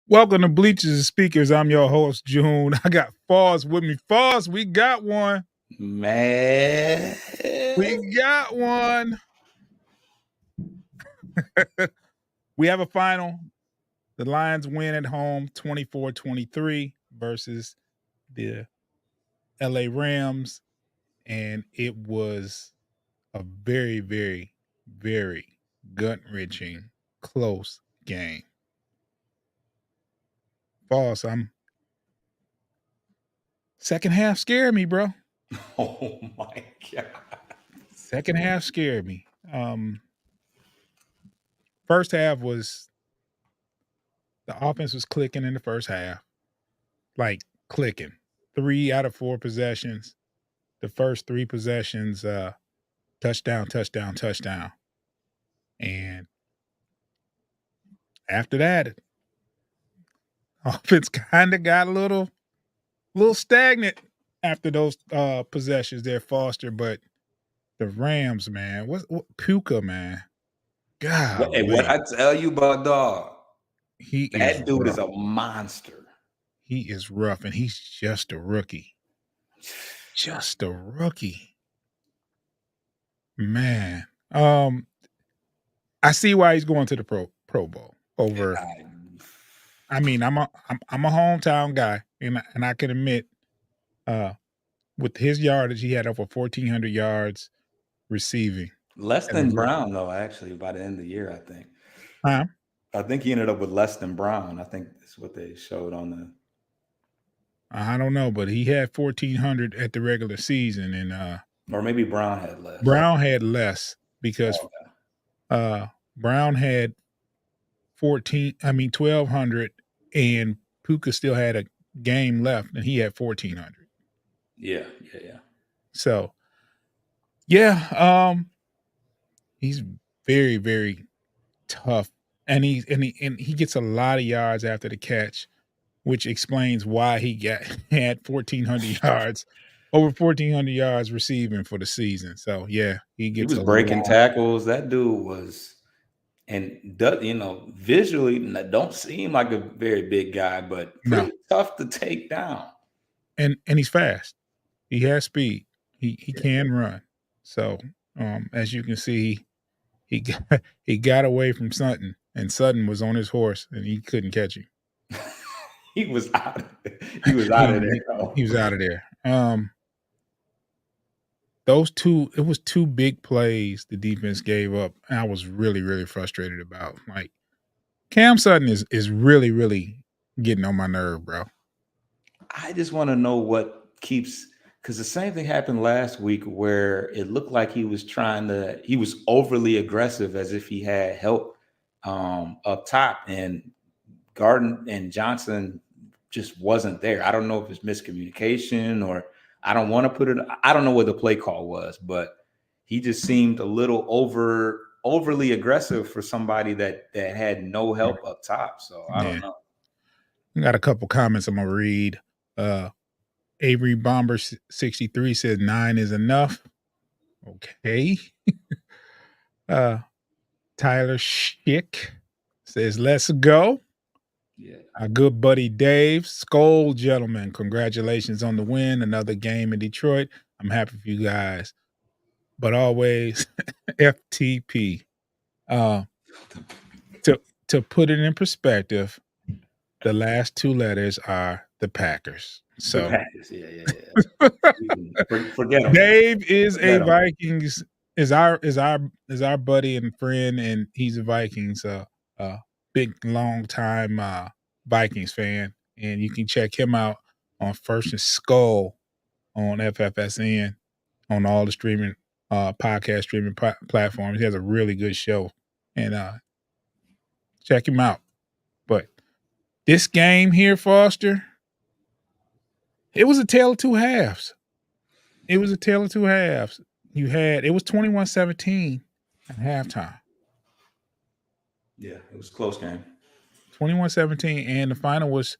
Welcome to Bleachers and Speakers. I'm your host, June. I got Foz with me. Foz, we got one. Man. We got one. We have a final. The Lions win at home 24-23 versus the LA Rams. And it was a very, very, very gut-wrenching, close game. Foz, second half scared me, bro. Oh my God. Second half scared me. First half was the offense was clicking in the first half, like clicking. 3 out of 4 possessions. The first 3 possessions, touchdown, touchdown, touchdown. And after that, offense kind of got a little stagnant after those possessions there, Foster. But the Rams, man, what Puka, man, God, And what I tell you about dog, he is that dude rough. is a monster. He is rough, and he's just a rookie. Just a rookie. Man. I see why he's going to the Pro Bowl over. I mean, I'm a hometown guy, and I can admit, with his yardage, he had over 1,400 yards receiving. Less than Brown, though, actually, by the end of the year, I think. Huh? I think he ended up with less than Brown. I think that's what they showed on the. I don't know, but he had 1,400 at the regular season, and or maybe Brown had less. Brown had less because Brown had 1,200, and Puka still had a game left, and he had 1,400. Yeah. So, yeah, he's very, very tough, and he gets a lot of yards after the catch, which explains why he had 1,400 yards, over 1,400 yards receiving for the season. So yeah, he was breaking tackles. That dude was, and visually don't seem like a very big guy, but pretty tough to take down. And he's fast. He has speed. He can run. So as you can see, he got away from Sutton, and Sutton was on his horse, and he couldn't catch him. He was out of there. He was out of there. He was out of there. It was 2 big plays the defense gave up, and I was really, really frustrated about. Like, Cam Sutton is really, really getting on my nerve, bro. I just want to know what keeps, because the same thing happened last week where it looked like he was overly aggressive as if he had help up top, and Garden and Johnson just wasn't there. I don't know if it's miscommunication, or I don't know what the play call was, but he just seemed a little overly aggressive for somebody that had no help up top. So I don't know. I got a couple comments I'm gonna read. Avery Bomber 63 says 9 is enough. Okay. Tyler Schick says let's go. Yeah. Our good buddy Dave Skoll, gentlemen, congratulations on the win. Another game in Detroit. I'm happy for you guys, but always FTP. To put it in perspective, the last 2 letters are the Packers. So the Packers, yeah. Forget them. Dave is Vikings, is our buddy and friend, and he's a Vikings big long time Vikings fan, and you can check him out on First and Skull on FFSN on all the streaming podcast streaming platforms. He has a really good show, and check him out. But this game here, Foster, it was a tale of 2 halves. It was 21-17 at halftime. Yeah, it was a close game. 21-17, and the final was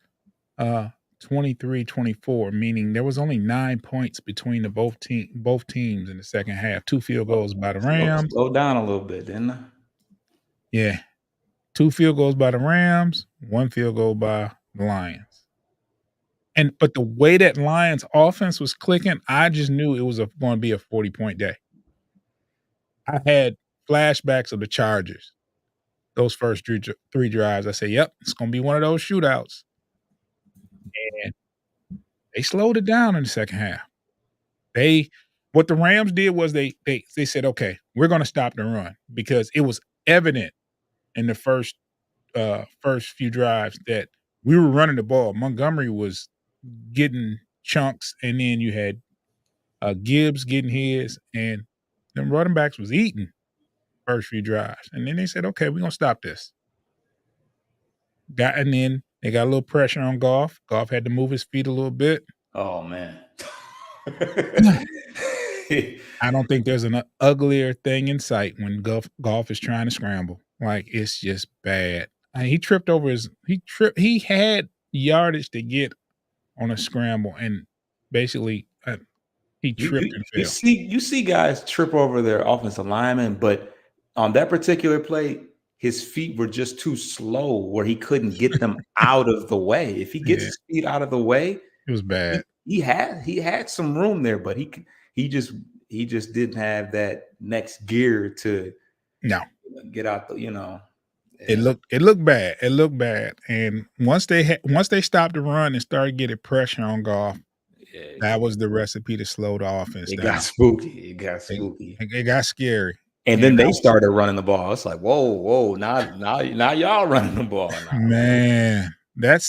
23-24, meaning there was only 9 points between both teams in the second half. 2 field goals by the Rams. Slowed down a little bit, didn't I? Yeah. 2 field goals by the Rams, 1 field goal by the Lions. But the way that Lions offense was clicking, I just knew it was gonna be a 40-point day. I had flashbacks of the Chargers, those first 3 drives. I said, "Yep, it's gonna be one of those shootouts." And they slowed it down in the second half. They What the Rams did was they said, "Okay, we're gonna stop the run," because it was evident in the first few drives that we were running the ball. Montgomery was getting chunks, and then you had, Gibbs getting his, and them running backs was eating first few drives, and then they said, "Okay, we're gonna stop this." And then they got a little pressure on Goff. Goff had to move his feet a little bit. Oh man. I don't think there's an uglier thing in sight when Goff is trying to scramble. Like, it's just bad. He tripped over he had yardage to get on a scramble, and basically, he You tripped you and you fell. see you see guys trip over their offensive lineman, but on that particular play, his feet were just too slow where he couldn't get them out of the way. If he gets Yeah, his feet out of the way, it was bad. he had some room there, but he just he just didn't have that next gear to No, get out the, yeah. it looked bad. It looked bad, and once they stopped the run and started getting pressure on Goff, Yeah, that was the recipe to slow the offense it got down. spooky. It got It spooky. it got scary, And and then I they was started running the ball. It's like, whoa, whoa, now y'all running the ball now. man, that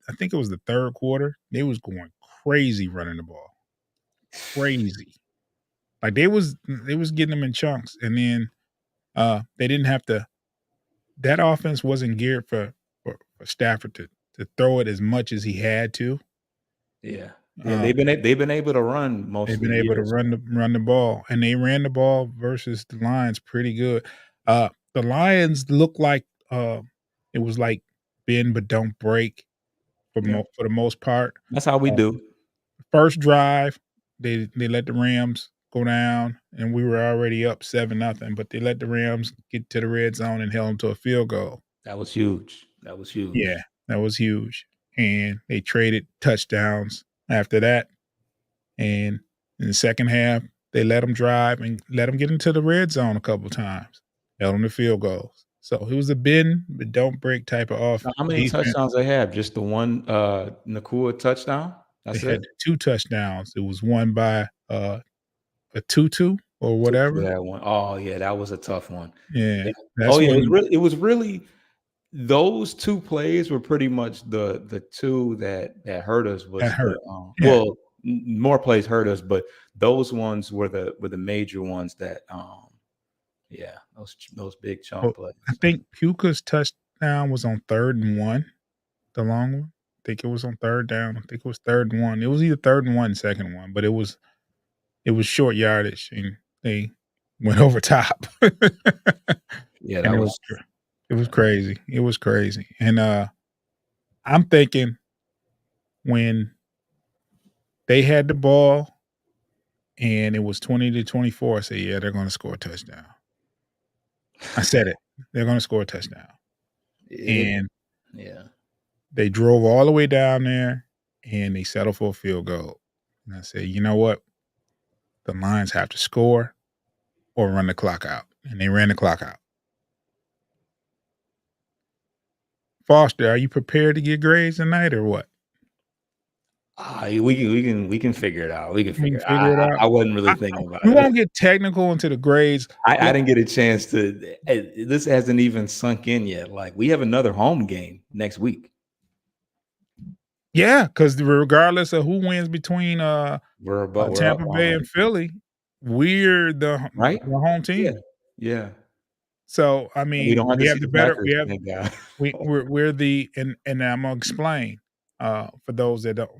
I think it was the 3rd quarter. They was going crazy running the ball. Crazy. Like, they was getting them in chunks, and then, they didn't have to that offense wasn't geared for Stafford to throw it as much as he had to. Yeah. Yeah, Um, they've been able to run most they've of the been able to year, run so the ball, and they ran the ball versus the Lions pretty good. The Lions looked like, it was like bend but don't break yeah. for the most part. That's how we Uh, do. First drive, they let the Rams go down, and we were already up 7-0, but they let the Rams get to the red zone and held them to a field goal. That was huge. That was Yeah, huge. that was huge, and they traded touchdowns after that, and in the second half, they let them drive and let them get into the red zone a couple times, held them to field goals. So it was a bend but don't break type of Now, how many defense. touchdowns they have? Just the one, Nakua touchdown? They That's had it? 2 touchdowns. It was one by, a Tutu or Tutu whatever. had one. Oh, yeah, that was a tough one. Yeah, Yeah. Oh, that's yeah, when it was really those 2 plays were pretty much the 2 that hurt us that was hurt. Yeah. well, m more plays hurt us, but those ones were the major ones that, yeah, those big chunk Well, plays. I think Puka's touchdown was on 3rd and 1, the long one. I think it was on 3rd down. I think it was 3rd and 1. It was either 3rd and 1, 2nd one, but it was short yardage, and they went over top. Yeah, And that was it was crazy. It was crazy, and, I'm thinking when they had the ball and it was 20-24, I said, "Yeah, they're gonna score a touchdown." I said it. They're gonna score a touchdown, it and yeah. they drove all the way down there, and they settled for a field goal, and I said, "You know what? The Lions have to score or run the clock out," and they ran the clock out. Foster, are you prepared to get grades tonight or what? We can figure it out. We can We can figure it figure it out. I wasn't I really I thinking about We it. won't get technical into the grades. I Let didn't get a chance to this hasn't even sunk in yet. Like, we have another home game next week. Yeah, because regardless of who wins between, We're up Tampa on Bay them, and Philly, we're right? the home Yeah. team. Yeah. So, I And we mean, don't have to we see have the the better Packers, thank God. we're the and I'm gonna explain, for those that don't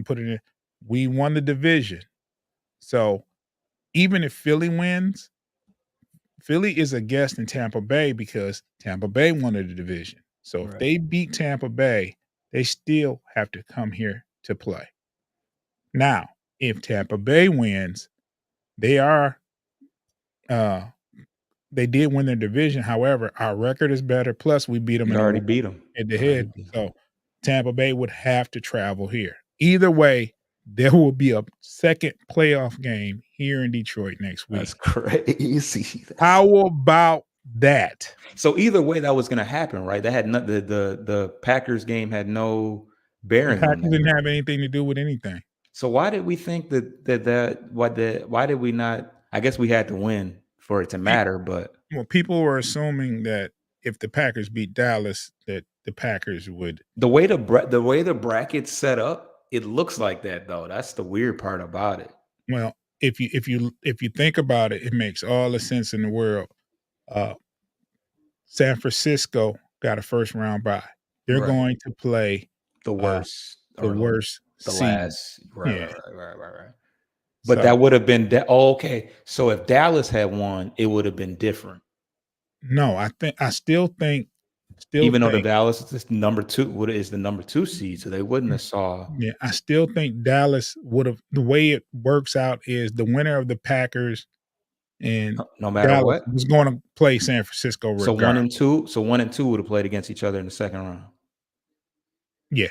put it in. We won the division. So, even if Philly wins, Philly is a guest in Tampa Bay because Tampa Bay won the division. So, if Right. they beat Tampa Bay, they still have to come here to play. Now, if Tampa Bay wins, they are, uh, they did win their division. However, our record is better. Plus, we beat them You in a already one beat them. head to head. So Tampa Bay would have to travel here. Either way, there will be a second playoff game here in Detroit next week. That's crazy. How about that? So either way, that was going to happen, right? That had not, the Packers game had no The bearing on Packers that. didn't have anything to do with anything. So why did we think why did we not? I guess we had to win for it to matter, but Well, people were assuming that if the Packers beat Dallas, that the Packers would. the way the bracket's set up, it looks like that though. That's the weird part about it. Well, if you think about it, it makes all the sense in the world. San Francisco got a first round bye. They're Right. going to play The worst, the or worst the seed. last, right, Yeah. right. But So, that would have been okay. So if Dallas had won, it would have been different. no, I still think Even though the Dallas is number 2, is the number 2 seed, so they wouldn't have saw. Yeah, I still think Dallas would have. The way it works out is the winner of the Packers and No matter Dallas what. was going to play San Francisco So regardless. 1 and 2 would have played against each other in the second round. Yeah,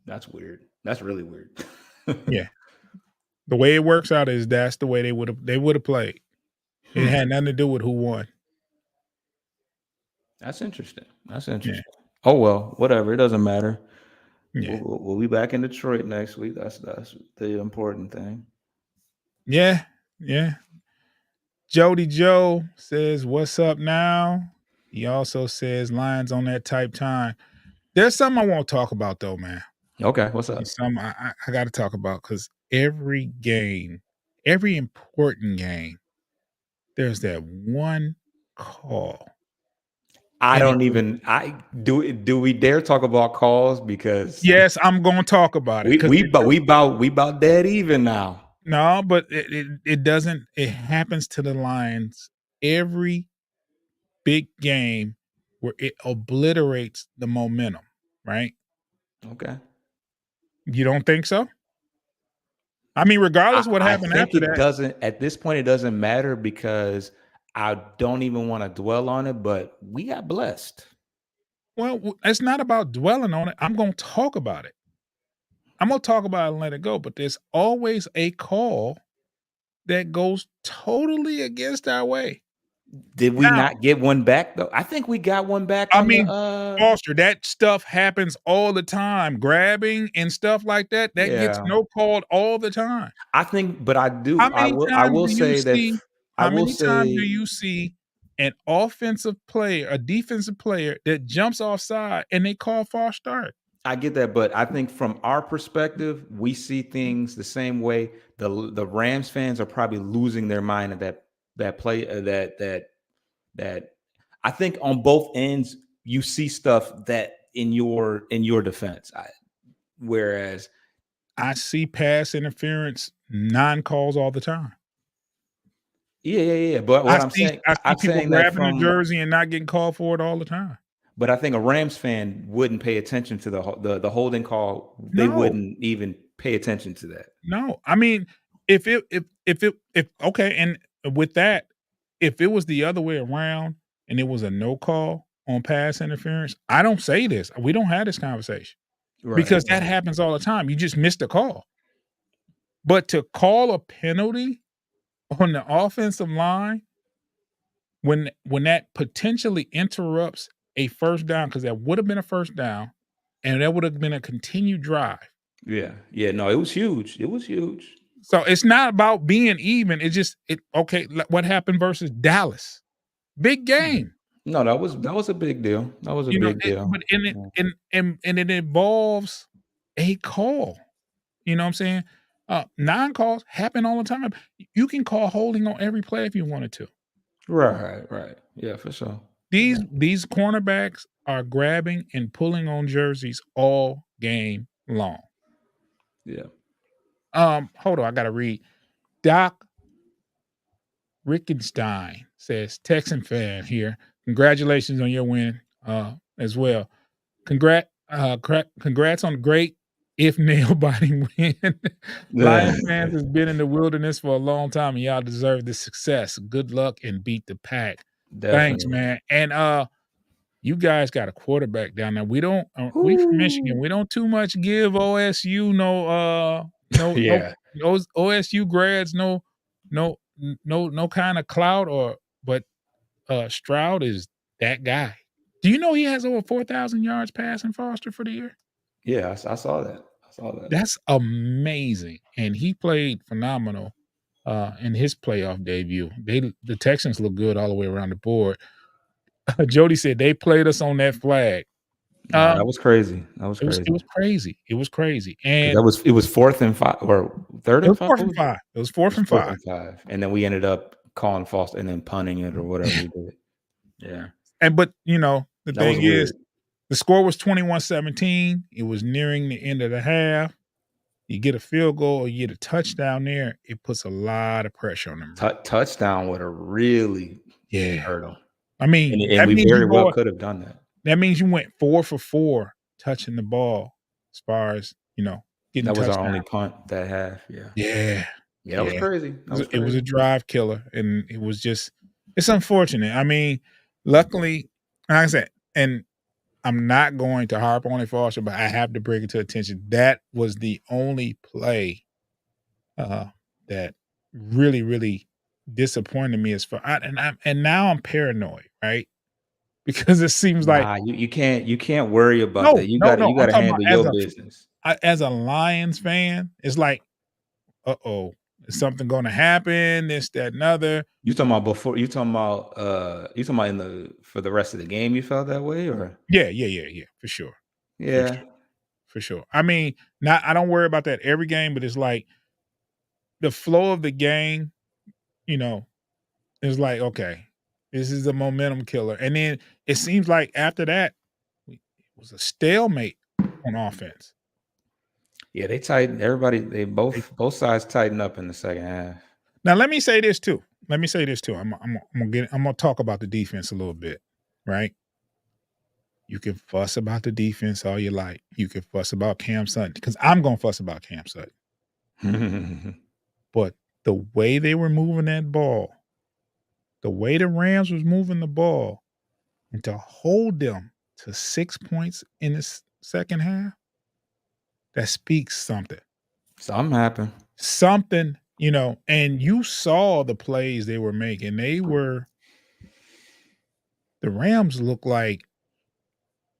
That's weird. That's really weird. yeah. The way it works out is that's the way they would have played. It had nothing to do with who won. That's interesting. Yeah. Oh well, whatever. It doesn't matter. Yeah. We'll be back in Detroit next week. That's the important thing. Yeah. Jody Joe says, "What's up now?" He also says, "Lions on that type time." There's something I want to talk about though, man. Okay, what's up? It's something I got to talk about because every game, every important game, there's that one call. I don't even. Do we dare talk about calls? Because yes, I'm going to talk about it. We about dead even now. No, but it doesn't. It happens to the Lions every big game where it obliterates the momentum, right? Okay. You don't think so? I mean, regardless of what happened after that, doesn't. At this point, it doesn't matter because I don't even want to dwell on it. But we got blessed. Well, it's not about dwelling on it. I'm going to talk about it. I'm going to talk about it and let it go. But there's always a call that goes totally against our way. Did we not get one back though? I think we got one back. Foster, that stuff happens all the time. Grabbing and stuff like that. That gets no called all the time. I think, but I do. How many times do you see an offensive player, a defensive player that jumps offside and they call false start? I get that, but I think from our perspective, we see things the same way. The Rams fans are probably losing their mind at that play. That I think on both ends you see stuff that in your defense. Whereas I see pass interference non-calls all the time. Yeah. But what I'm saying, I see people grabbing a jersey and not getting called for it all the time. But I think a Rams fan wouldn't pay attention to the holding call. They wouldn't even pay attention to that. No, I mean, if okay, and with that, if it was the other way around and it was a no call on pass interference, I don't say this. We don't have this conversation because that happens all the time. You just missed a call. But to call a penalty on the offensive line when that potentially interrupts a first down, because that would have been a first down and that would have been a continued drive. Yeah. No, it was huge. So it's not about being even. It's just okay. What happened versus Dallas? Big game. No, that was a big deal. That was a big deal. But it involves a call. You know what I'm saying? Non-calls happen all the time. You can call holding on every play if you wanted to. Right. Yeah, for sure. These cornerbacks are grabbing and pulling on jerseys all game long. Yeah. Hold on, I gotta read. Doc Rickenstein says, Texan fan here. Congratulations on your win as well. Congrats on great if nail biting win. Yeah, Lions fans has been in the wilderness for a long time, and y'all deserve this success. Good luck and beat the pack. Thanks, definitely. man. And you guys got a quarterback down there. We don't we from Michigan, Ooh. we don't too much give OSU no Yeah, those OSU grads no kind of clout or but Stroud is that guy. Do you know he has over 4,000 yards passing, Foster, for the year? yeah, I saw that. I saw that. That's amazing, and he played phenomenal, in his playoff debut. The Texans look good all the way around the board. Jody said they played us on that flag. Nah, that Um, was crazy. That was it crazy. was crazy. It was crazy, 'Cause and it was 4th and 5 or 3rd it and was 5? 4th What and was it? 5. It was It 4th was and 4th 5. and 5, and then we ended up calling false and then punting it or whatever we did. Yeah, But, the that was thing is, weird. the score was 21-17. It was nearing the end of the half. You get a field goal or you get a touchdown there, it puts a lot of pressure on them. Touchdown would have really Yeah. hurt him, I mean, and we very well could have done that. that means you went 4 for 4 touching the ball as far as, getting That was our touchdown. only punt that half, yeah. Yeah. Yeah, that was Yeah. crazy. That was It was crazy. a drive killer, and it was just it's unfortunate. I mean, luckily, like I said, and I'm not going to harp on it, Foster, but I have to bring it to attention. That was the only play uh, that really, really disappointed me as far and now I'm paranoid, right? Because it seems like Nah, you can't worry about no, that. You no, gotta no. you I'm gotta talking about handle your business. as a Lions fan, it's like, uh-oh, is something gonna happen? This, that, and other. You talking about in the for the rest of the game you felt that way or? Yeah, yeah, yeah, yeah, for sure. For Yeah. sure. For sure. I mean, not I don't worry about that every game, but it's like the flow of the game, you know, is like, okay, this is a momentum killer. And then it seems like after that, it was a stalemate on offense. Yeah, they tightened everybody they They both sides tightened up in the second half. Now let me say this too. Let me say this too. I'm gonna talk about the defense a little bit, right? You can fuss about the defense all you like. You can fuss about Cam Sutton because I'm gonna fuss about Cam Sutton. But the way they were moving that ball, the way the Rams was moving the ball, and to hold them to 6 points in the second half, that speaks something. Something happened. Something, and you saw the plays they were making. The Rams look like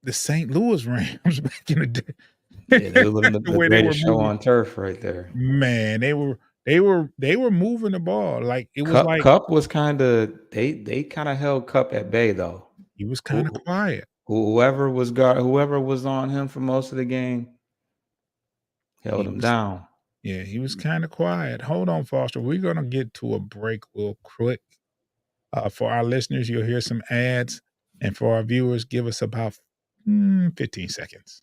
the St. Louis Rams back in the day. Yeah, they were living The the way they were greatest show moving. on turf right there. Man, they were moving the ball like it was Cup like Cup was kinda they kinda held Cup at bay though. he was kinda Who quiet. whoever was on him for most of the game held He him was down. Yeah, he was kinda quiet. Hold on, Foster. We're gonna get to a break real quick. For our listeners, you'll hear some ads, and for our viewers, give us about 15 seconds.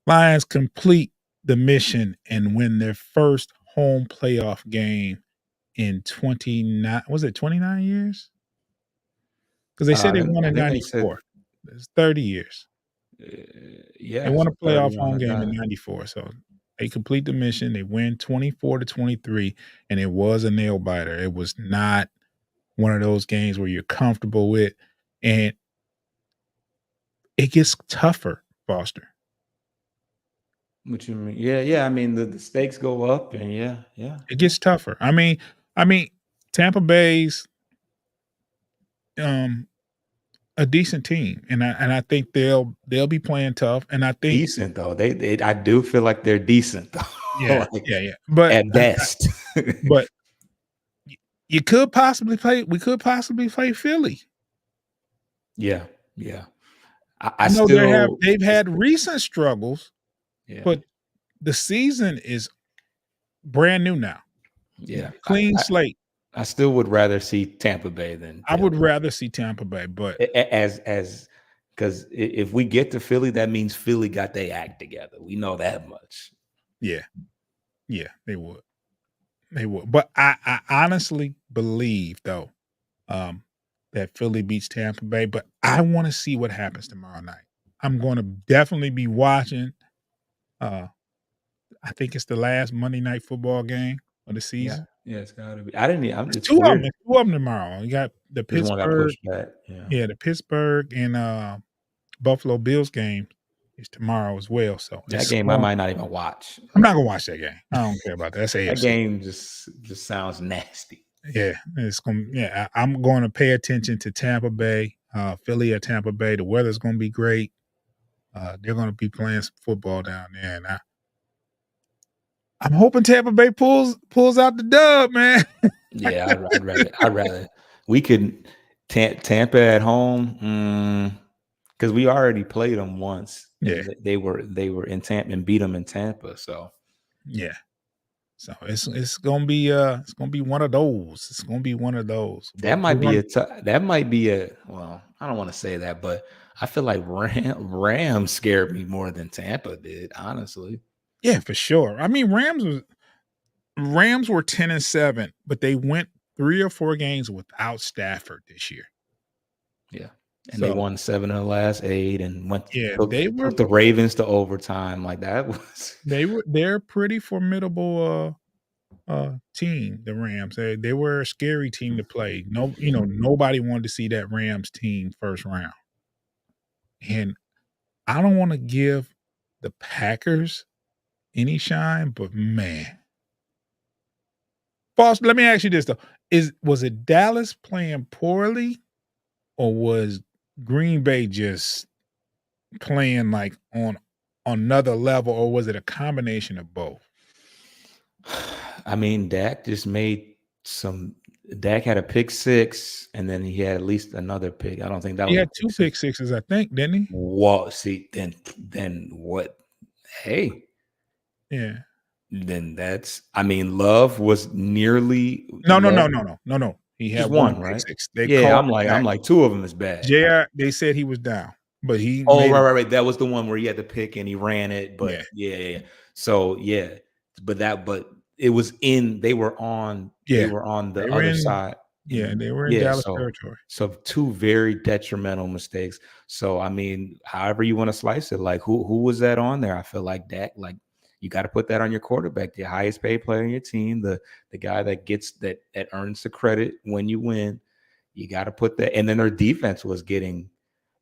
Lions complete the mission and win their first home playoff game in 29 was it 29 years? Because they said they Then won I in think they said, '94. It's 30 years. They yeah, won a so 30 playoff on home the game in dot. '94, so they complete the mission. They win 24-23, and it was a nail biter. It was not one of those games where you're comfortable with, and it gets tougher, Foster. What you mean? Yeah, yeah, I mean, the stakes go up and yeah, yeah, It yeah. gets tougher. I mean, Tampa Bay's um a decent team, and I think they'll be playing tough, and I think Decent though. They I do feel like they're decent though, yeah, like, yeah, yeah. But at best. but y you could possibly play we could possibly play Philly. Yeah, yeah. I I know still they've had recent struggles, yeah, but the season is brand new now. yeah. Clean slate. I still would rather see Tampa Bay than I would Philly. rather see Tampa Bay, but As because if we get to Philly, that means Philly got their act together. We know that much. Yeah, yeah, they would. They would. But I honestly believe though, um, that Philly beats Tampa Bay, but I wanna see what happens tomorrow night. I'm gonna definitely be watching, uh, I think it's the last Monday night football game of the Yeah, season. yeah, it's gotta be. I didn't. It's It's 2 of them. weird. It's 2 of 'em tomorrow. You got the This one got Pittsburgh pushed back. Yeah, yeah, the Pittsburgh and, Buffalo Bills game is tomorrow as well, so that it's game I going might not even watch. I'm not gonna watch that game. I don't care about that. That's That AFC. game just sounds nasty. Yeah, it's gonna yeah, I'm gonna pay attention to Tampa Bay, Philly at Tampa Bay. The weather's gonna be great. They're gonna be playing some football down there, and I'm hoping Tampa Bay pulls out the dub, man. Yeah, I'd rather we could Tampa at home, because we already played them once, Yeah, and they were in Tampa and beat them in Tampa. So yeah. So it's gonna be one of those. It's gonna be one of those. But that we're might be gonna a well, I don't want to say that, but I feel like Rams scared me more than Tampa did, honestly. yeah, for sure. I mean, Rams were 10-7, but they went 3 or 4 games without Stafford this year. Yeah. And they So won 7 of the last 8 and yeah, took the Ravens to overtime. Like that was they're a pretty formidable team, the Rams. They were a scary team to play. No, nobody wanted to see that Rams team first round. And I don't want to give the Packers any shine, but man. Boss, let me ask you this though. Was it Dallas playing poorly or was Green Bay just playing like on another level, or was it a combination of both? I mean, Dak had a pick six, and then he had at least another pick. I don't think that He was a had pick 2 pick six. sixes, I think, didn't he? Whoa, see, then what? Hey, Yeah. then that's I mean, Love was nearly No, no, no, Love no, no, no, no. He just had 1 one, pick right? six. They Yeah, called I'm it like I'm back. like 2 of them is bad. JR, they said he was down, but he Oh, made right, it. right, right. That was the one where he had the pick and he ran it, Yeah, but yeah. So yeah, but it was they yeah. were on the They were other in side, yeah, and they were in yeah, Dallas so territory. so 2 very detrimental mistakes. So I mean, however you want to slice it, like who was that on there? I feel like Dak, like you got to put that on your quarterback, the highest paid player on your team, the guy that gets that earns the credit when you win. You got to put that, and then their defense was getting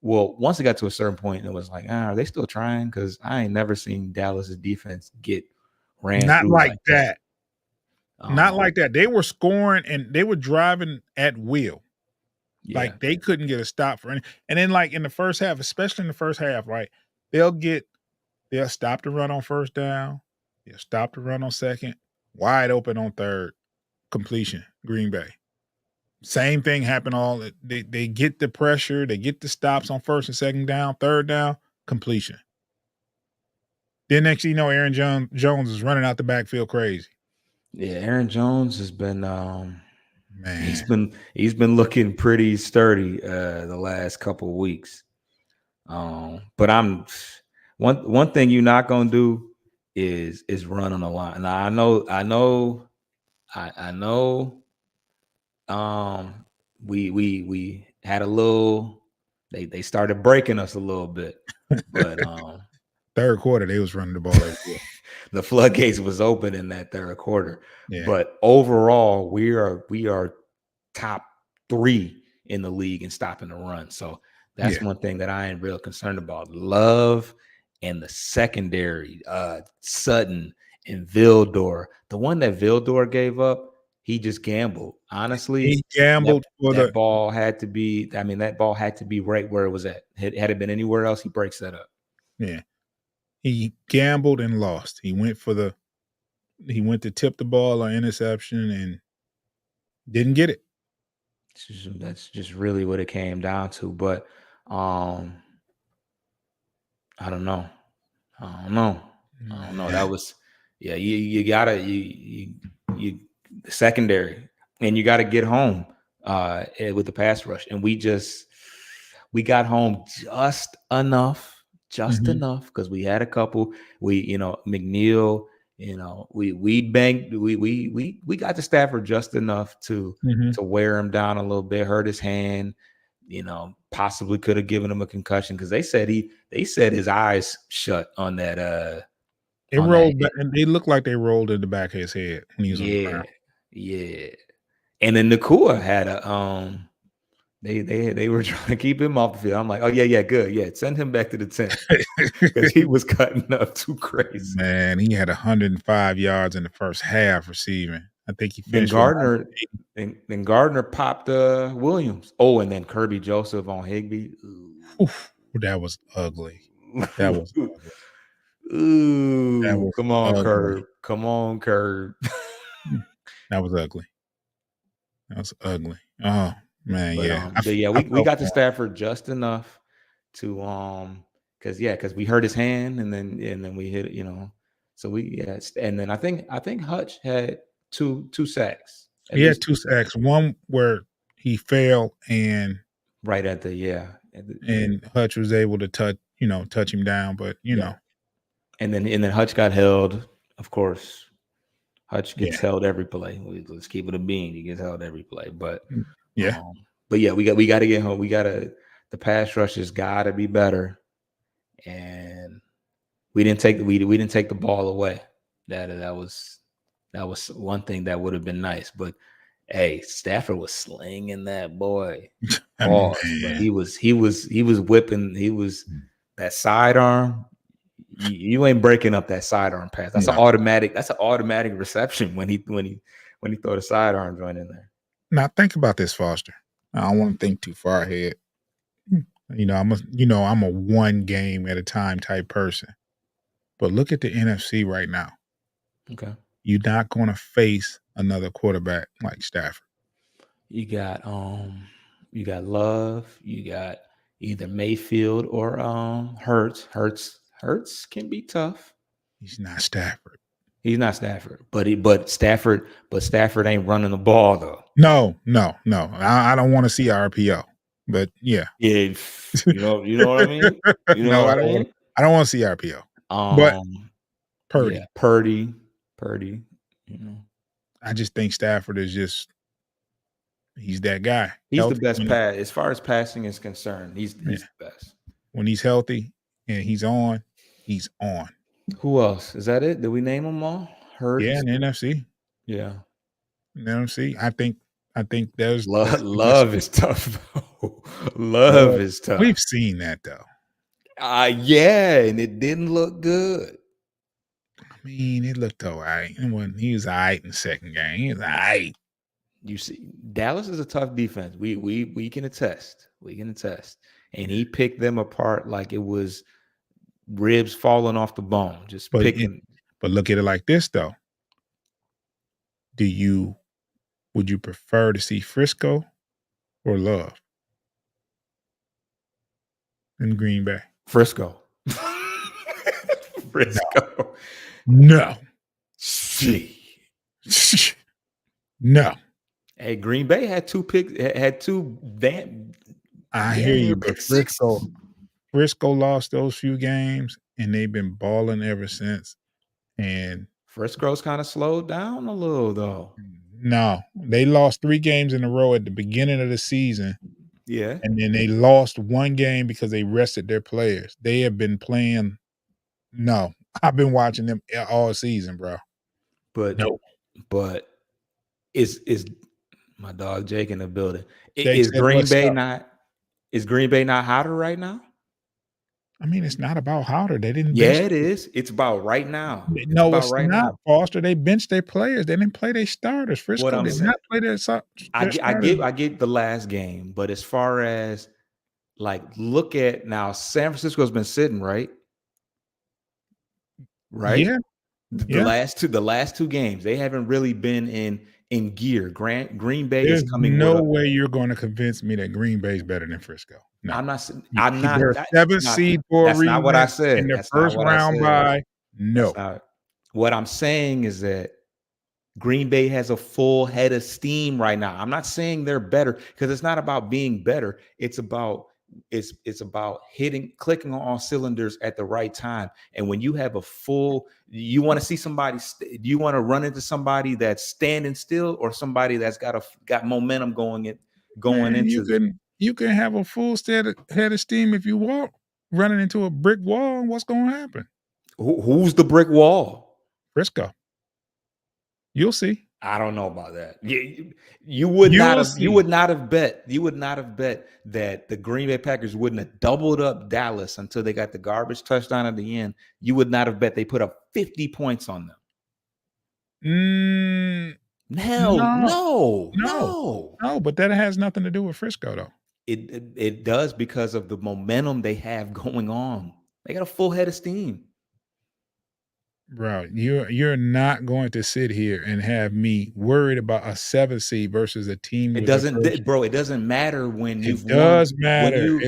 well, once it got to a certain point, it was like, are they still trying? Because I ain't never seen Dallas's defense get ran Not through like like that. that. Not like that. They were scoring and they were driving at will. Yeah, Like, they couldn't get a stop for any and then, like, in the first half, especially in the first half, right, they'll stop the run on first down, they'll stop the run on second, wide open on third, completion, Green Bay. Same thing happened they get the pressure, they get the stops on first and second down, third down, completion. Then next thing you know, Aaron Jones is running out the backfield crazy. yeah. Aaron Jones has been Man. he's been looking pretty sturdy the last couple of weeks. But I'm one thing you're not gonna do is run on the line. Now I know. We had a little. They started breaking us a little bit, but Third quarter, they was running the ball everywhere. the floodgates was open in that third quarter. Yeah. But overall, we are top 3 in the league in stopping the run. So that's Yeah. one thing that I ain't real concerned about. Love and the secondary, Sutton and Vildor. The one that Vildor gave up, he just gambled. Honestly, He gambled for that ball had to be. I mean, that ball had to be right where it was at. Had it been anywhere else, he breaks that up. yeah. He gambled and lost. He went to tip the ball or interception and didn't get it. That's just really what it came down to. But I don't know. I don't know. Yeah. That was you gotta you the secondary, and you gotta get home with the pass rush. And we got home just enough Mhm. because we had a couple. McNeil, You know, we banked, we got to Stafford just enough to Mhm. wear him down a little bit, hurt his hand. You know, possibly could have given him a concussion because they said his eyes shut on that It on that rolled back hit. and they looked like they rolled in the back of his head when he was on the Yeah, ground. yeah. And then Nakua had a they were trying to keep him off the field. I'm like, oh yeah, good. Yeah, send him back to the tent because he was cutting up too crazy. Man, he had 105 yards in the first half receiving. I think he Then finished with Gardner, 180. then Gardner popped Williams. Oh, and then Kirby Joseph on Higbee. Oof, that was ugly. That was Ooh. ugly. That Ooh, was come on, ugly. Curb. Come on, Curb. That was ugly. That was ugly. Oh, man, yeah. But yeah, I we felt got to for him. Stafford just enough to because we hurt his hand and then we hit it, So and then I think Hutch had two sacks, at He had least 2 two sacks. sacks, one where he fell Right at the and Hutch was able to touch him down, but, yeah. And then Hutch got held, of course. Hutch yeah. gets held every play. Let's keep it a bean. He gets held every play. But Yeah. yeah, we got to get home. The pass rush has got to be better. And we didn't take the ball away. That was one thing that would have been nice. But hey, Stafford was slinging that boy. Pause. But Man. he was whipping. He was that sidearm. You ain't breaking up that sidearm pass. That's an No. automatic. That's an automatic reception when he throw the sidearm joint in there. Now think about this, Foster. I don't wanna think too far ahead. I'm a one game at a time type person. But look at the NFC right now. Okay. You're not gonna face another quarterback like Stafford. You got Love. You got either Mayfield or Hurts. Hurts can be tough. He's not Stafford. He's not Stafford, but Stafford ain't running the ball though. No. I don't wanna see RPO, but yeah. Yeah, you know what I mean. You know No, what I mean. I don't wanna see RPO. But Um, yeah, Purdy, Purdy. You know, I just think Stafford is he's that guy. he's the Healthy best when pass as far as passing is concerned. He's yeah, the best. when he's healthy and he's on, he's on. Who else? Is that it? Did we name them all? Yeah, Hurts. in the NFC. Yeah. In the NFC. I think that's the best. Love is tough though. Love is We've tough. seen that though. Yeah, and it didn't look good. I mean, it looked all right. And when he was all right in the second game, he was all right. You see, Dallas is a tough defense. We can attest. We can attest. And he picked them apart like it was ribs falling off the bone. Just But picking. but look at it like this though. Would you prefer to see Frisco or Love in Green Bay? Frisco. Frisco. No. See. No. Hey, Green Bay had two picks. Had two damn. I hear you, pick but sixes. Frisco lost those few games, and they've been balling ever since. And Frisco's kind of slowed down a little though. no, they lost 3 games in a row at the beginning of the season, Yeah. and then they lost 1 game because they rested their players. They have been playing. No, I've been watching them all season, bro. But No. is my dog Jake in the building? Jake Is said, Green "What's Bay up?" not? Is Green Bay not hotter right now? I mean, it's not about hotter. They didn't Yeah, bench. it is. It's about right now. It's No, about it's right not, now. Foster. They benched their players. They didn't play their starters. What Frisco I'm did saying, not play their I starters. get the last game, but as far as like look at now, San Francisco's been sitting right. Yeah, The yeah. last two games, they haven't really been in gear. Green Bay is There's coming with no a. way you're gonna convince me that Green Bay's better than Frisco. No. I'm not. I'm They're not. a 7th Not. seed for a That's not what I reason in said. their That's not first what I round said. bye. That's No. not what I'm saying. Is that Green Bay has a full head of steam right now. I'm not saying they're better because it's not about being better. It's about It's about clicking on all cylinders at the right time. And when you have you want to see somebody, do you want to run into somebody that's standing still, or somebody that's got momentum going Man, into you can have a full head of steam if you walk running into a brick wall. What's going to happen? who's the brick wall? Frisco. You'll see. I don't know about that. You would not have bet that the Green Bay Packers wouldn't have doubled up Dallas until they got the garbage touchdown at the end. You would not have bet they put up 50 points on them. No. But that has nothing to do with Frisco, though. It does, because of the momentum they have going on. They got a full head of steam. Bro, you're not going to sit here and have me worried about a 7 seed versus a team. It doesn't, bro. It doesn't matter when you've won. It does matter.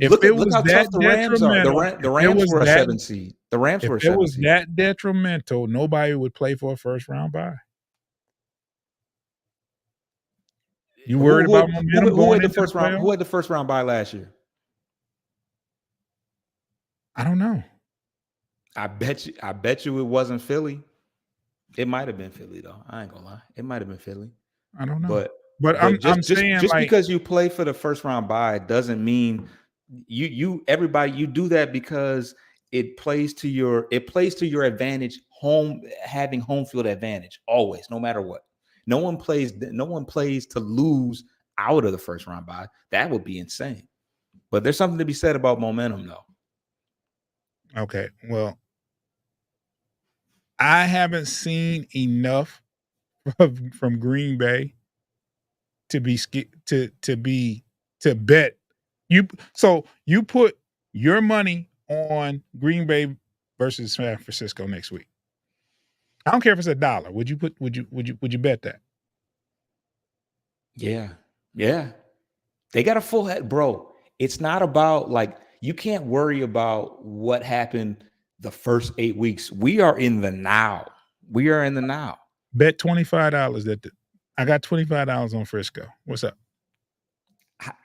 Look how tough the Rams are. The Rams were a 7 seed. The Rams were a 7 seed. If it was that detrimental, nobody would play for a first round bye. You worried about momentum going into the playoffs? Who had the first round bye last year? I don't know. I bet you it wasn't Philly. It might have been Philly, though. I ain't gonna lie. It might have been Philly. I don't know. But I'm saying, just because you play for the first round bye doesn't mean you do that because it plays to your advantage, having home field advantage always, no matter what. No one plays to lose out of the first round bye. That would be insane. But there's something to be said about momentum, though. Okay, well, I haven't seen enough from Green Bay to bet you. So you put your money on Green Bay versus San Francisco next week. I don't care if it's $1. Would you bet that? Yeah. They got a full head, bro. It's not about you can't worry about what happened the first 8 weeks. We are in the now. Bet $25 I got $25 on Frisco. What's up?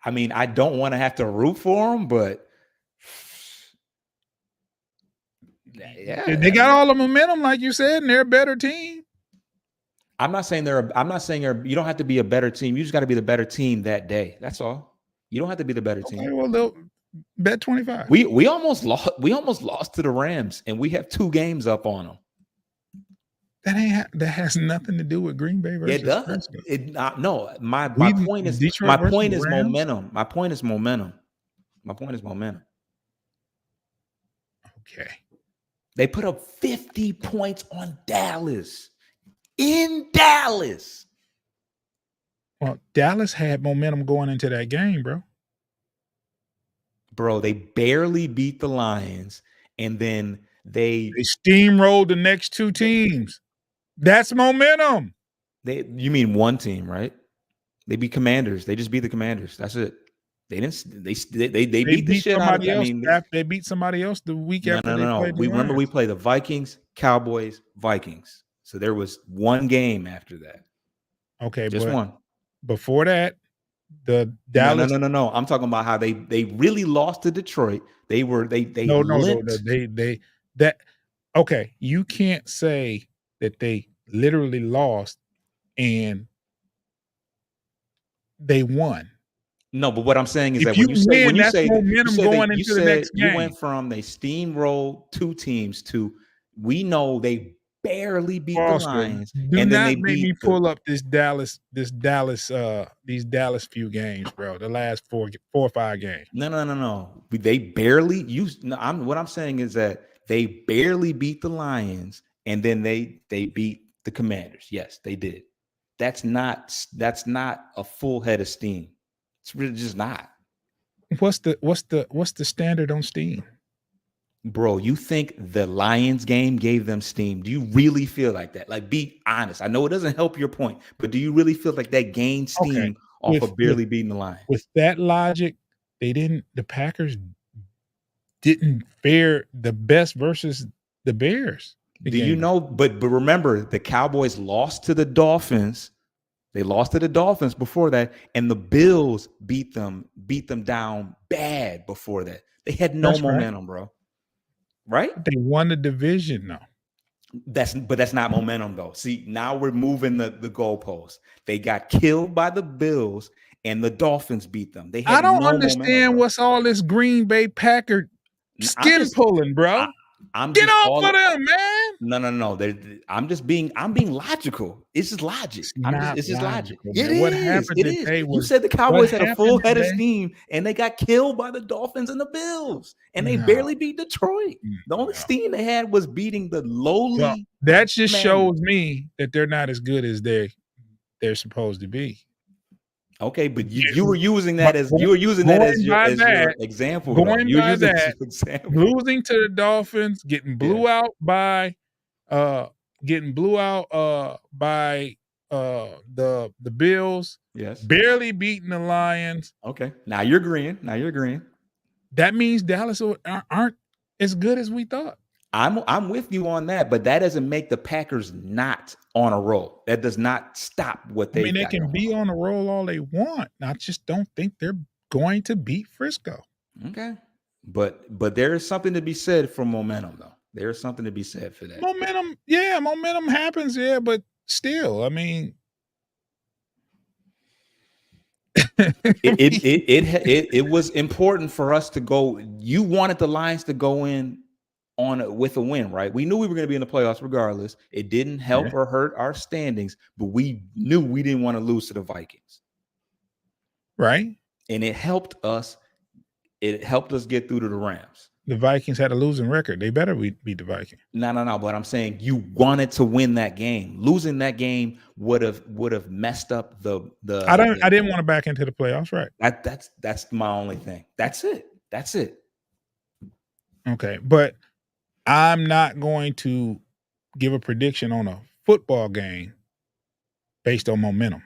I mean, I don't want to have to root for them, but yeah, they got all the momentum, like you said, and they're a better team. I'm not saying you don't have to be a better team. You just got to be the better team that day. That's all. You don't have to be the better team. Well, they'll bet 25. We almost lost to the Rams, and we have 2 games up on them. That has nothing to do with Green Bay versus it does. No, my point is momentum. My point is momentum. Okay. They put up 50 points on Dallas. In Dallas. Well, Dallas had momentum going into that game, bro. Bro, they barely beat the Lions, and then they steamrolled the next 2 teams. That's momentum. You mean one team, right? They beat Commanders. They just beat the Commanders. That's it. They didn't. They beat the shit out of them. I mean, they beat somebody else the week after. No. We played the Vikings, Cowboys, Vikings. So there was one game after that. Okay, just one. Before that, the Dallas. No. I'm talking about how they really lost to Detroit. Okay, you can't say that they literally lost and they won. No, but what I'm saying is that when you went from they steamrolled 2 teams to we know they barely beat the Lions, and then they made me pull up these Dallas few games, bro. The last 4 or 5 games. No. They barely what I'm saying is that they barely beat the Lions, and then they beat the Commanders. Yes, they did. That's not a full head of steam. It's really just not. What's the standard on steam? Bro, you think the Lions game gave them steam? Do you really feel like that? Like, be honest. I know it doesn't help your point, but do you really feel like that gained steam off of barely beating the Lions? With that logic, the Packers didn't fare the best versus the Bears. Do you know? But remember, the Cowboys lost to the Dolphins They lost to the Dolphins before that, and the Bills beat them down bad before that. They had no That's right. momentum, bro. Right? But they won the division, though. That's not momentum, though. See, now we're moving the goalposts. They got killed by the Bills, and the Dolphins beat them. They I had don't no momentum, understand bro. what's all this Green Bay Packer I'm skin just, pulling, bro. I'm Get just off of all. them, man. No. I'm being logical. It's just logic. It's not It's just logic. logical, It man. What is. happened It is. today You was said the what Cowboys had a full happened head of today. steam and they got killed by the Dolphins and the Bills, and they No, barely beat Detroit. The only no. steam they had was beating the Well, lowly. that just Commanders. shows me that they're not as good as they're supposed to be. Okay, but Yeah, you were using but that as your example, though. going You're by using that, your example. losing to the Dolphins, getting blew out by the Bills, Yes. barely beating the Lions. Okay. Now you're agreeing. That means Dallas aren't as good as we thought. I'm with you on that, but that doesn't make the Packers not on a roll. That does not stop what I they mean, they got can going be on. on a roll all they want. I just don't think they're going to beat Frisco. Okay. But there is something to be said for momentum, though. There is something to be said for that. Momentum happens, but still, I mean, it was important for us to go. You wanted the Lions to go in with a win, right? We knew we were going to be in the playoffs regardless. It didn't help or hurt our standings, but we knew we didn't want to lose to the Vikings. Right. And it helped us. It helped us get through to the Rams. The Vikings had a losing record. They better beat the Vikings. No. But I'm saying you wanted to win that game. Losing that game would have messed up the. I didn't want to back into the playoffs, right? That's my only thing. That's it. Okay, but I'm not going to give a prediction on a football game based on momentum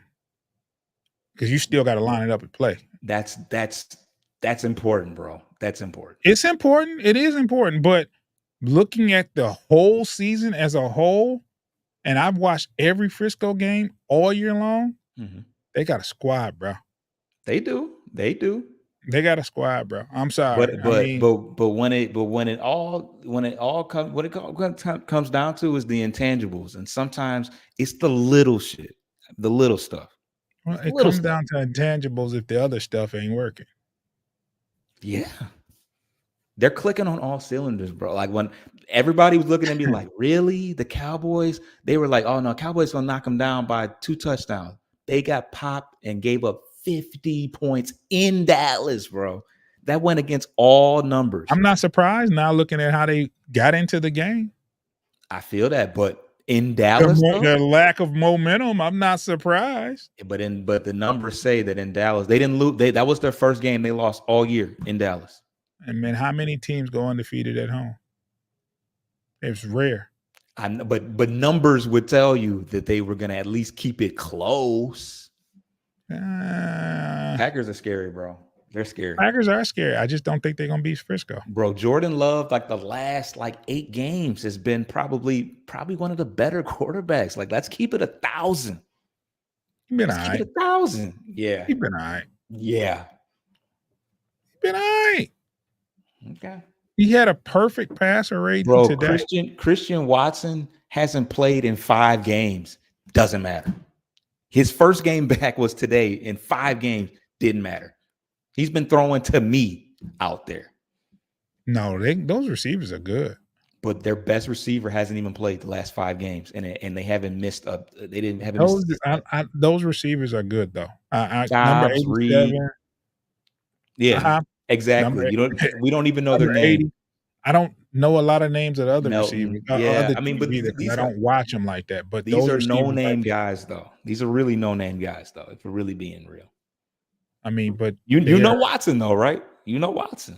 because you still got to line it up and play. That's important, bro. That's important. It's important. It is important. But looking at the whole season as a whole, and I've watched every Frisco game all year long, they got a squad, bro. They do. They got a squad, bro. I'm sorry. But when it all comes down to is the intangibles, and sometimes it's the little shit, the little stuff. Well, it comes down to intangibles if the other stuff ain't working. Yeah. They're clicking on all cylinders, bro. Like when everybody was looking at me like, really? The Cowboys? They were like, oh no, Cowboys gonna knock them down by 2 touchdowns. They got popped and gave up 50 points in Dallas, bro. That went against all numbers. I'm not surprised now looking at how they got into the game. I feel that, but in Dallas, the lack of momentum, I'm not surprised. But the numbers say that in Dallas, they didn't lose. That was their first game they lost all year in Dallas. And man, how many teams go undefeated at home? It's rare. But numbers would tell you that they were going to at least keep it close. Packers are scary, bro. They're scary. Packers are scary. I just don't think they're going to beat Frisco. Bro, Jordan Love, like the last 8 games has been probably one of the better quarterbacks. Like, let's keep it 1,000. Been all right. Keep it 1,000. Yeah. He's been all right. Yeah. Been all right. Okay. He had a perfect passer rating today. Christian Watson hasn't played in 5 games. Doesn't matter. His first game back was today in 5 games. Didn't matter. He's been throwing to me out there. No, those receivers are good. But their best receiver hasn't even played the last 5 games, and they haven't missed up. They didn't have those receivers are good though. Number 87. Yeah, exactly. We don't even know their name. 80. I don't know a lot of names of other receivers. Yeah, I don't watch them like that. But these are no-name guys, though. These are really no-name guys, though. If we're really being real. I mean, but you know Watson, though, right? You know Watson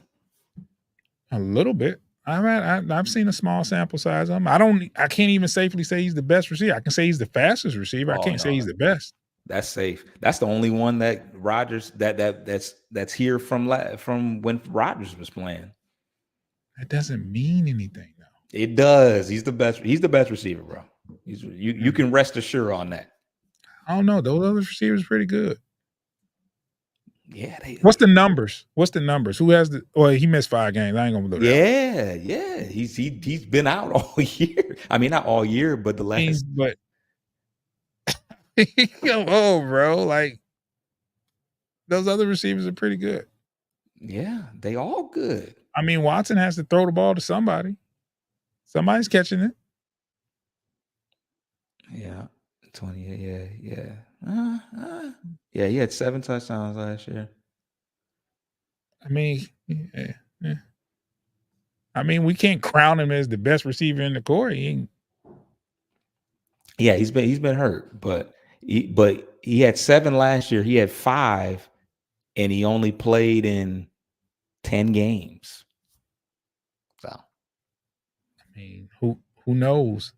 a little bit. I've seen a small sample size of him. I can't even safely say he's the best receiver. I can say he's the fastest receiver. I can't say he's the best. That's safe. That's the only one that Rodgers that's here from when Rodgers was playing. That doesn't mean anything, though. It does. He's the best. He's the best receiver, bro. You can rest assured on that. I don't know. Those other receivers pretty good. Yeah, What's the numbers? Who has the? Well, he missed 5 games. I ain't gonna do that. yeah. He's been out all year. I mean, not all year, but the last. But come on, bro. Like those other receivers are pretty good. Yeah, they all good. I mean, Watson has to throw the ball to somebody. Somebody's catching it. Yeah, 28. Yeah. Yeah, he had 7 touchdowns last year. I mean, yeah. I mean, we can't crown him as the best receiver in the court. Yeah, he's been hurt, but he had 7 last year. He had 5, and he only played in 10 games. So, I mean, who knows?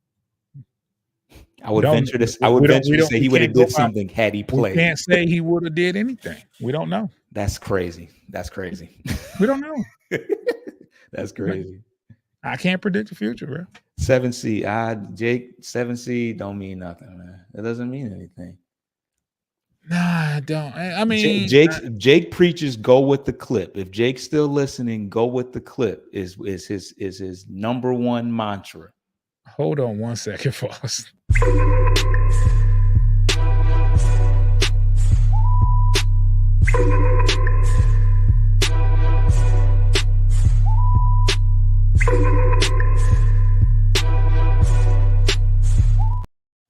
I would venture to say he would have did something had he played. We can't say he would have did anything. We don't know. That's crazy. We don't know. That's crazy. I can't predict the future, bro. 7 seed. Jake, 7 seed don't mean nothing, man. It doesn't mean anything. Nah, I don't. I mean, Jake preaches go with the clip. If Jake's still listening, go with the clip is his number one mantra. Hold on 1 second for us.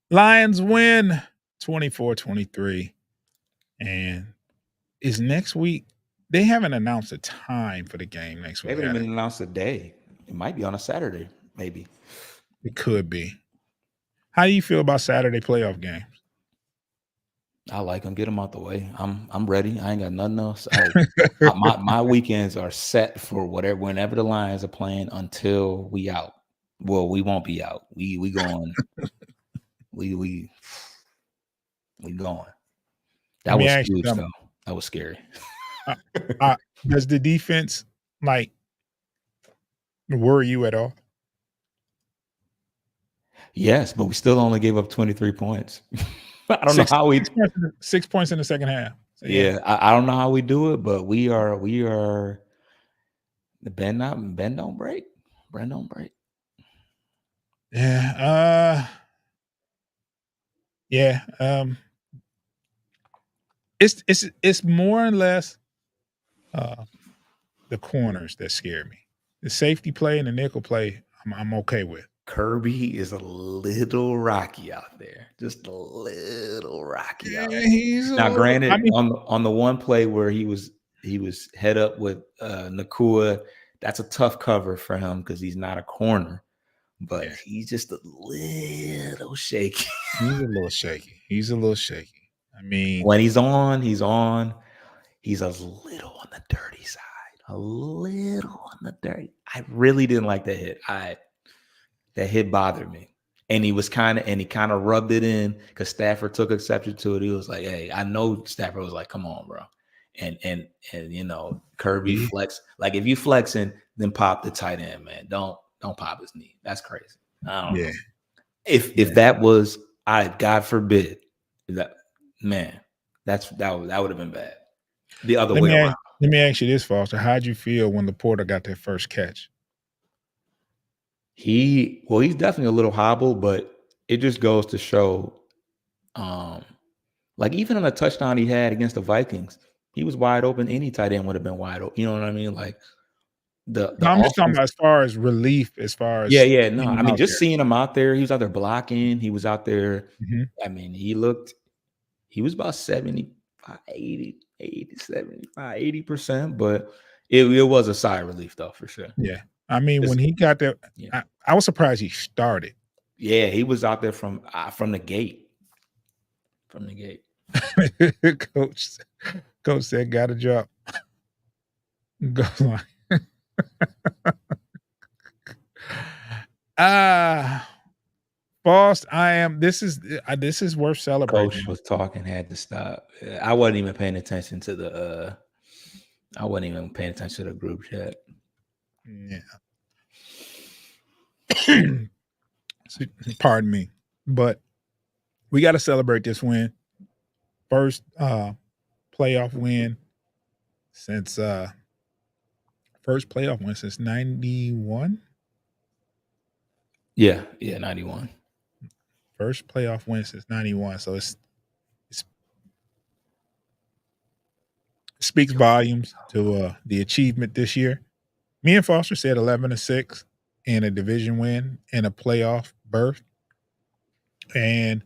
Lions win 24-23. And is next week? They haven't announced a time for the game next week. They haven't even announced a day. It might be on a Saturday, maybe. It could be. How do you feel about Saturday playoff games? I like them. Get them out the way. I'm ready. I ain't got nothing else. My weekends are set for whenever the Lions are playing until we out. Well, we won't be out. We going. we going. That was huge, though. That was scary. Does the defense worry you at all? Yes, but we still only gave up 23 points. I don't know how 6 points in the second half. So, yeah, I don't know how we do it, but we are the bend don't break. Bend don't break. Yeah. It's more or less the corners that scare me. The safety play and the nickel play, I'm okay with. Kirby is a little rocky out there, just a little rocky out there. Now, granted, on the one play where he was head up with Nacua, that's a tough cover for him because he's not a corner, but he's just a little shaky. He's a little shaky. I mean, when he's on. He's a little on the dirty side. A little on the dirty. I really didn't like that hit. That hit bothered me. And he kind of rubbed it in because Stafford took exception to it. He was like, hey, I know Stafford was like, come on, bro. And Kirby flex. Like if you flexing, then pop the tight end, man. Don't pop his knee. That's crazy. I don't know. If that was God forbid, that would have been bad. The other way around. Let me ask you this, Foster. How'd you feel when Laporta got that first catch? He's definitely a little hobbled, but it just goes to show, like even on a touchdown he had against the Vikings, he was wide open. Any tight end would have been wide open. You know what I mean? Like I'm just talking about as far as relief, as far as no. I mean, just seeing him out there, he was out there blocking. He was out there. Mm-hmm. I mean, he was about 75, 80, 75, 80%, but it was a sigh of relief though, for sure. Yeah. I mean, when he got there, I was surprised he started. Yeah, he was out there from the gate. From the gate. Coach said, got a job. Go on. Boss, this is worth celebrating. Coach was talking, had to stop. I wasn't even paying attention to the group chat. Yeah. Pardon me, but we got to celebrate this win. first playoff win since first playoff win since 91. Yeah, 91. First playoff win since 91. So it speaks volumes to the achievement this year. Me and Foster said 11-6 in a division win and a playoff berth. And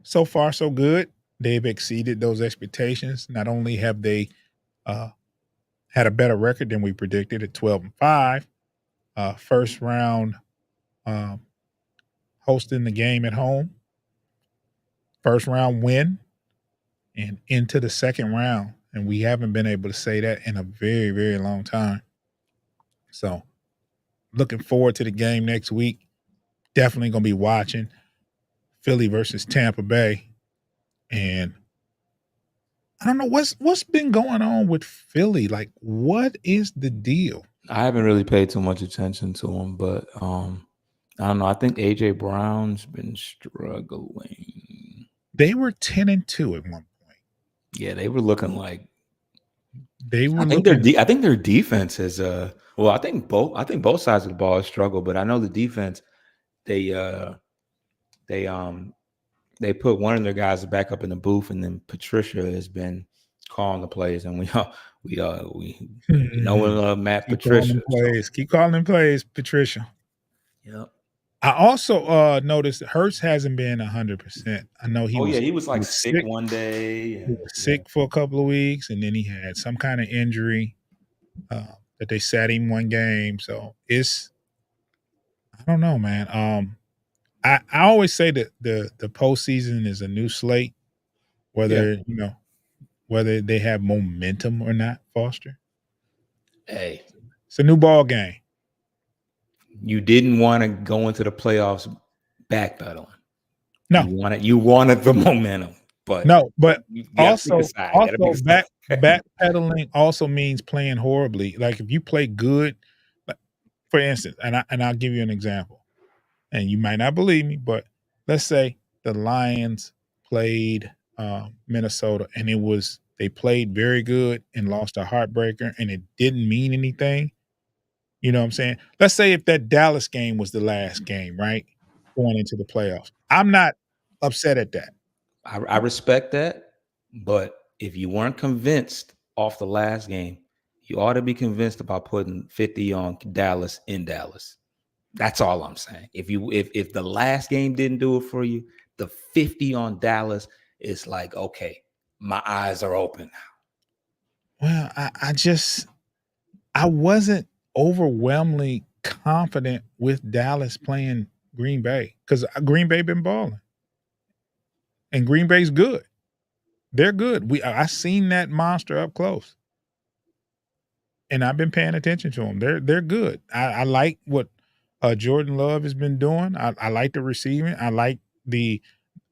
so far, so good. They've exceeded those expectations. Not only have they had a better record than we predicted at 12-5, first round um, hosting the game at home, first round win, and into the second round. And we haven't been able to say that in a very, very long time. So looking forward to the game next week. Definitely going to be watching Philly versus Tampa Bay. And I don't know what's been going on with Philly. Like, what is the deal? I haven't really paid too much attention to him, but I don't know. I think AJ Brown's been struggling. They were 10-2 at one point. Yeah, they were looking like they were. I think their defense is well. I think both sides of the ball struggle, but I know the defense. They put one of their guys back up in the booth, and then Patricia has been calling the plays, and we know Matt Patricia. Keep calling plays, Patricia. Yep. I also noticed Hurts hasn't been 100%. I know he was like sick one day. He was sick for a couple of weeks, and then he had some kind of injury that they sat him one game. So I don't know, man. I always say that the postseason is a new slate, whether whether they have momentum or not. Foster, hey, it's a new ball game. You didn't want to go into the playoffs backpedaling. No, you wanted the momentum, but also backpedaling also means playing horribly. Like if you play good, for instance, and I'll give you an example, and you might not believe me, but let's say the Lions played Minnesota, and they played very good and lost a heartbreaker, and it didn't mean anything. You know what I'm saying? Let's say if that Dallas game was the last game, right? Going into the playoffs. I'm not upset at that. I respect that. But if you weren't convinced off the last game, you ought to be convinced about putting 50 on Dallas in Dallas. That's all I'm saying. If the last game didn't do it for you, the 50 on Dallas is like, okay, my eyes are open Well, now. I wasn't overwhelmingly confident with Dallas playing Green Bay because Green Bay been balling, and Green Bay's good. They're good. I seen that monster up close, and I've been paying attention to them. They're good. I like what Jordan Love has been doing. I like the receiving.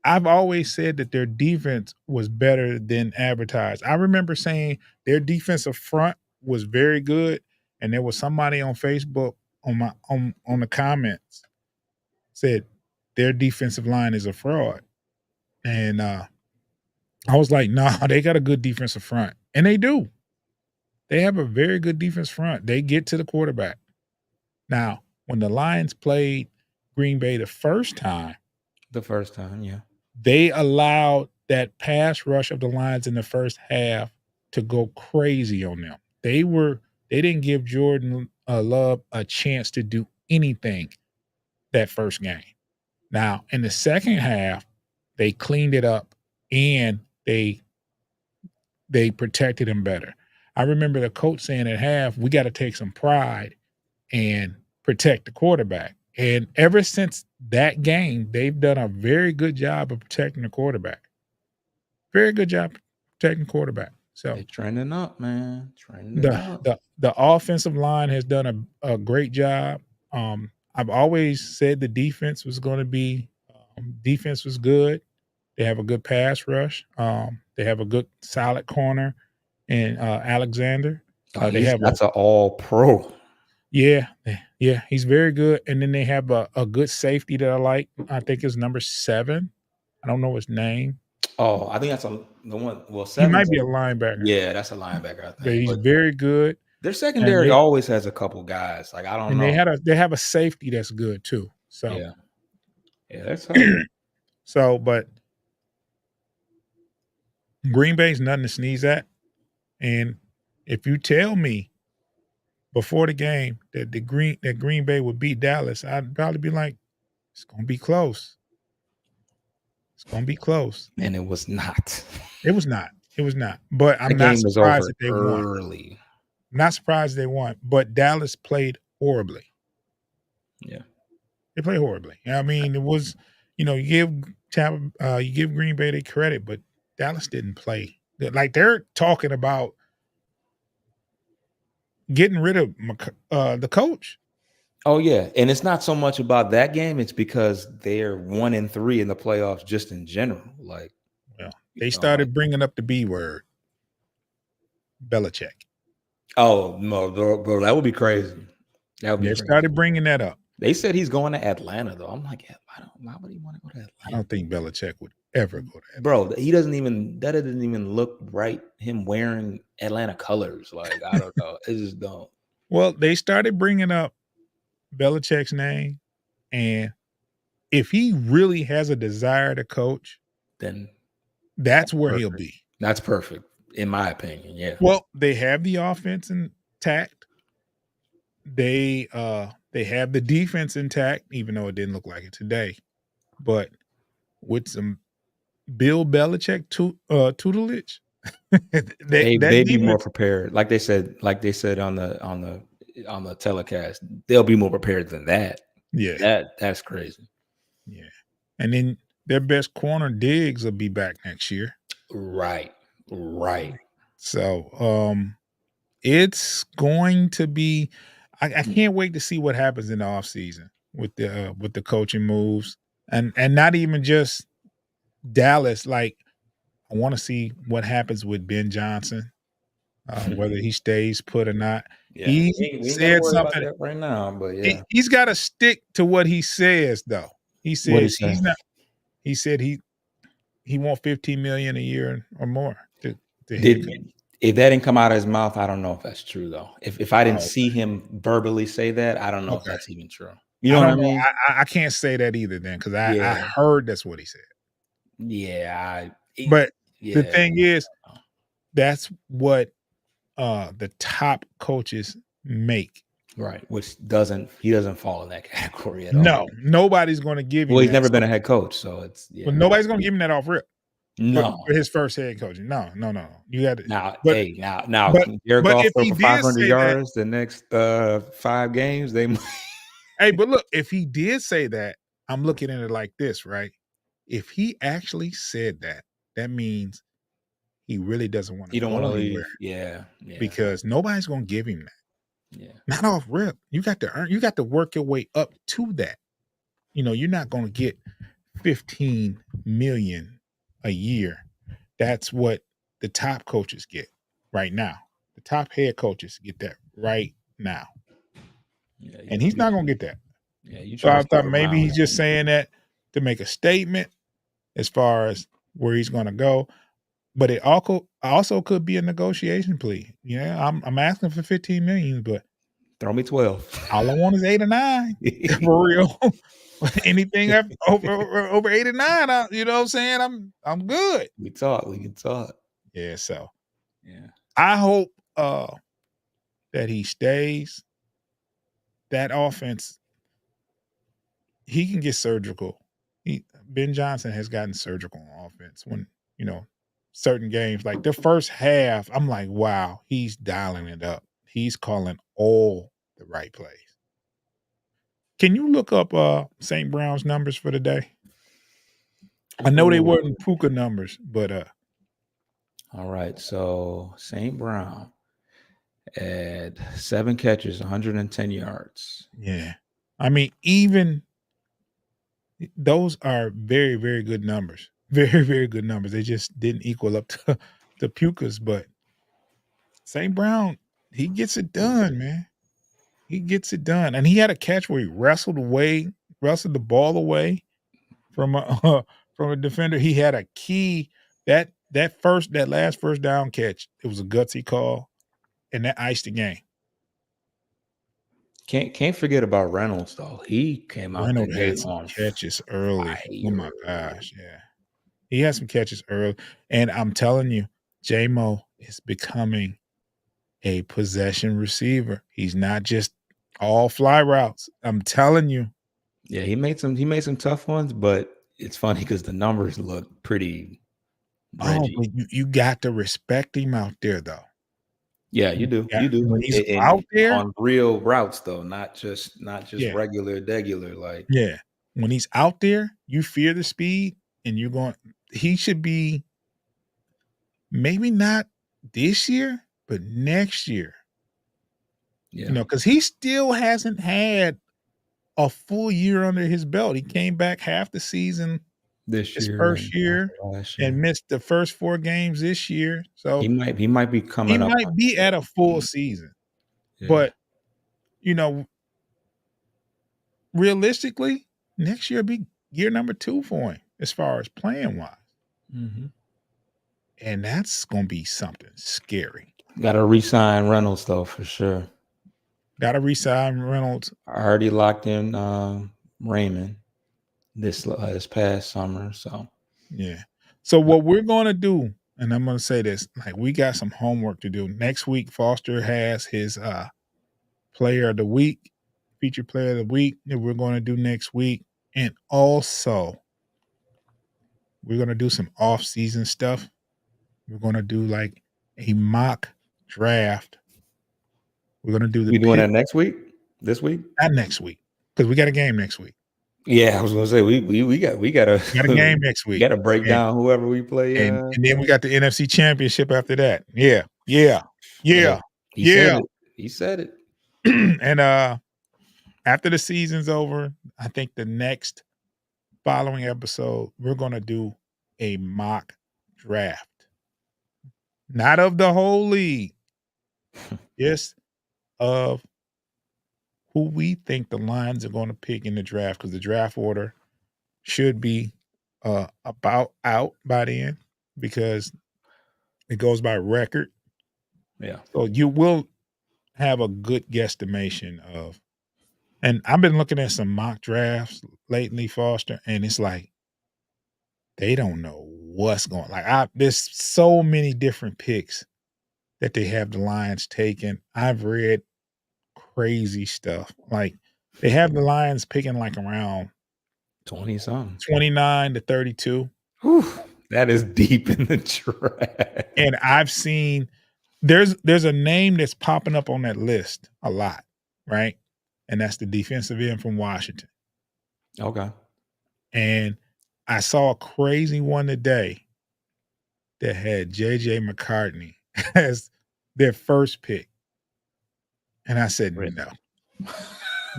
I've always said that their defense was better than advertised. I remember saying their defensive front was very good, and there was somebody on Facebook on the comments said their defensive line is a fraud, and I was like, nah, they got a good defensive front, and they do. They have a very good defense front. They get to the quarterback. Now, when the Lions played Green Bay the first time, yeah, they allowed that pass rush of the Lions in the first half to go crazy on them. They didn't give Jordan Love a chance to do anything that first game. Now, in the second half, they cleaned it up and they protected him better. I remember the coach saying at half, we got to take some pride and protect the quarterback. And ever since that game, they've done a very good job of protecting the quarterback. Very good job protecting the quarterback. So they're trending up, man. The offensive line has done a great job. I've always said the defense was going to be defense was good. They have a good pass rush. They have a good solid corner in Alexander. That's an all-pro. Yeah, he's very good. And then they have a good safety that I like. I think it's number 7. I don't know his name. Oh, I think that's the one. Well, He seven's might be a linebacker, yeah, that's a linebacker, I but think. he's But very good, their and secondary always has a couple guys. Like I don't know. they have a safety that's good too. So Yeah, yeah, that's tough. but Green Bay's nothing to sneeze at. And if you tell me before the game that Green Bay would beat Dallas, I'd probably be like, it's gonna be close. It's gonna be close. And it was not. It was not. It was not. But The I'm not game was surprised over that they won. early. Not surprised they won. But Dallas played horribly. Yeah. They played horribly. I mean, it was, you you give Green Bay their credit, but Dallas didn't play. Like they're talking about getting rid of the coach. Oh yeah, and it's not so much about that game. It's because they're 1-3 in the playoffs, just in general. Like, Well, they started bringing up the B word, Belichick. oh no, bro, that would be crazy. That would be They crazy. started bringing that up. They said he's going to Atlanta, though. I'm like, why would he want to go to Atlanta? I don't think Belichick would ever go to Atlanta. Bro, that doesn't even look right. Him wearing Atlanta colors, like I don't know, it just don't. Well, they started bringing up Belichick's name, and if he really has a desire to coach, Then that's where perfect. he'll be. That's perfect, in my opinion. Yeah. Well, they have the offense intact. They have the defense intact, even though it didn't look like it today. But with some Bill Belichick tutelage, They'd be more prepared. Like they said on the telecast, they'll be more prepared than that. Yeah, that's crazy. Yeah, and then their best corner Diggs will be back next year. Right. So it's going to be. I can't wait to see what happens in the offseason with the coaching moves, and not even just Dallas. Like, I want to see what happens with Ben Johnson, whether he stays put or not. Yeah, He said something about that right now, but yeah, he's got to stick to what he says. Though he says he's not. He said he want $15 million a year or more to if that didn't come out of his mouth, I don't know if that's true though. If I didn't see him verbally say that, I don't know if that's even true. You know what I mean? I can't say that either then because I heard that's what he said. Yeah, but the thing is, that's what the top coaches make. Right, which he doesn't fall in that category at all. No, nobody's going to give him. Well, he's never been a head coach, so it's Well, nobody's going to give him that off rip. No, for his first head coaching. No. You got to now. But Jared Goff if throw he for did 500 say yards the next 5 games, they might. Hey, but look, if he did say that, I'm looking at it like this, right? If he actually said that, that means he really doesn't want to. He don't want to leave. Anywhere. Yeah. Because nobody's going to give him that. Yeah. Not off rip. You got to earn. You got to work your way up to that. You're not going to get $15 million a year. That's what the top coaches get right now. The top head coaches get that right now. Yeah, and he's not going to get that. Yeah, so I thought maybe he's just saying that to make a statement as far as where he's going to go. But it also could be a negotiation plea. Yeah, I'm asking for $15 million, but throw me 12. All I want is 8 or 9 for real. Anything over 8 or 9, you know what I'm saying? I'm good. We can talk. Yeah. So yeah, I hope that he stays. That offense, he can get surgical. Ben Johnson has gotten surgical on offense when certain games, like the first half, I'm like, wow, he's dialing it up. He's calling all the right plays. Can you look up St. Brown's numbers for the day? I know they weren't Puka numbers, but all right. So St. Brown had 7 catches, 110 yards. Yeah. I mean, even those are very, very good numbers. Very, very good numbers. They just didn't equal up to Puka's, but St. Brown, he gets it done, man. He gets it done. And he had a catch where he wrestled the ball away from a defender. He had a key that last first down catch, it was a gutsy call, and that iced the game. Can't forget about Reynolds though. He came out the Reynolds gate had some on catches early. Oh fire. my gosh, yeah. He had some catches early, and I'm telling you, J-Mo is becoming a possession receiver. He's not just all fly routes. I'm telling you. Yeah, he made some tough ones, but it's funny because the numbers look pretty Oh, Reggie. but you got to respect him out there, though. Yeah, you do. Yeah, You do. when he's And out there, on real routes though, not just yeah, regular degular like yeah. When he's out there, you fear the speed, and you're going. He should be maybe not this year, but next year. yeah, Because he still hasn't had a full year under his belt. He came back half the season this his year first and year after last and year. missed the first 4 games this year. So He might be he coming up on might be at a full 17. season, Yeah. but, you know, realistically, next year be year number 2 for him as far as playing wise, Mhm. and that's gonna be something scary. Gotta re-sign Reynolds though for sure. Gotta re-sign Reynolds. I already locked in Raymond this past summer. So Yeah. So what we're gonna do, and I'm gonna say this, like, we got some homework to do. Next week, Foster has his, player of the week, featured player of the week that we're gonna do next week, and also we're gonna do some off-season stuff. We're gonna do, like, a mock draft. We're gonna do the we doing pick that next week? This week? not next week because we got a game next week. Yeah, I was gonna say we gotta We got a game next we week, gotta break and down whoever we play. and then we got the NFC Championship after that. Yeah, yeah, Hey, yeah, he said yeah. it. He said it. And, after the season's over, I think the next following episode, we're gonna do a mock draft. Not of the whole league, just of who we think the Lions are gonna pick in the draft because the draft order should be, about out by then because it goes by record. Yeah. So you will have a good guesstimation of and I've been looking at some mock drafts lately, Foster, and it's like they don't know what's going like, there's so many different picks that they have the Lions taking. I've read crazy stuff. Like, they have the Lions picking, like, around 20 something. 29 to 32, Whew, that is deep in the draft. and I've seen there's a name that's popping up on that list a lot, right? And that's the defensive end from Washington. Okay. And I saw a crazy one today that had JJ McCartney as their first pick. And I said, Really? "No.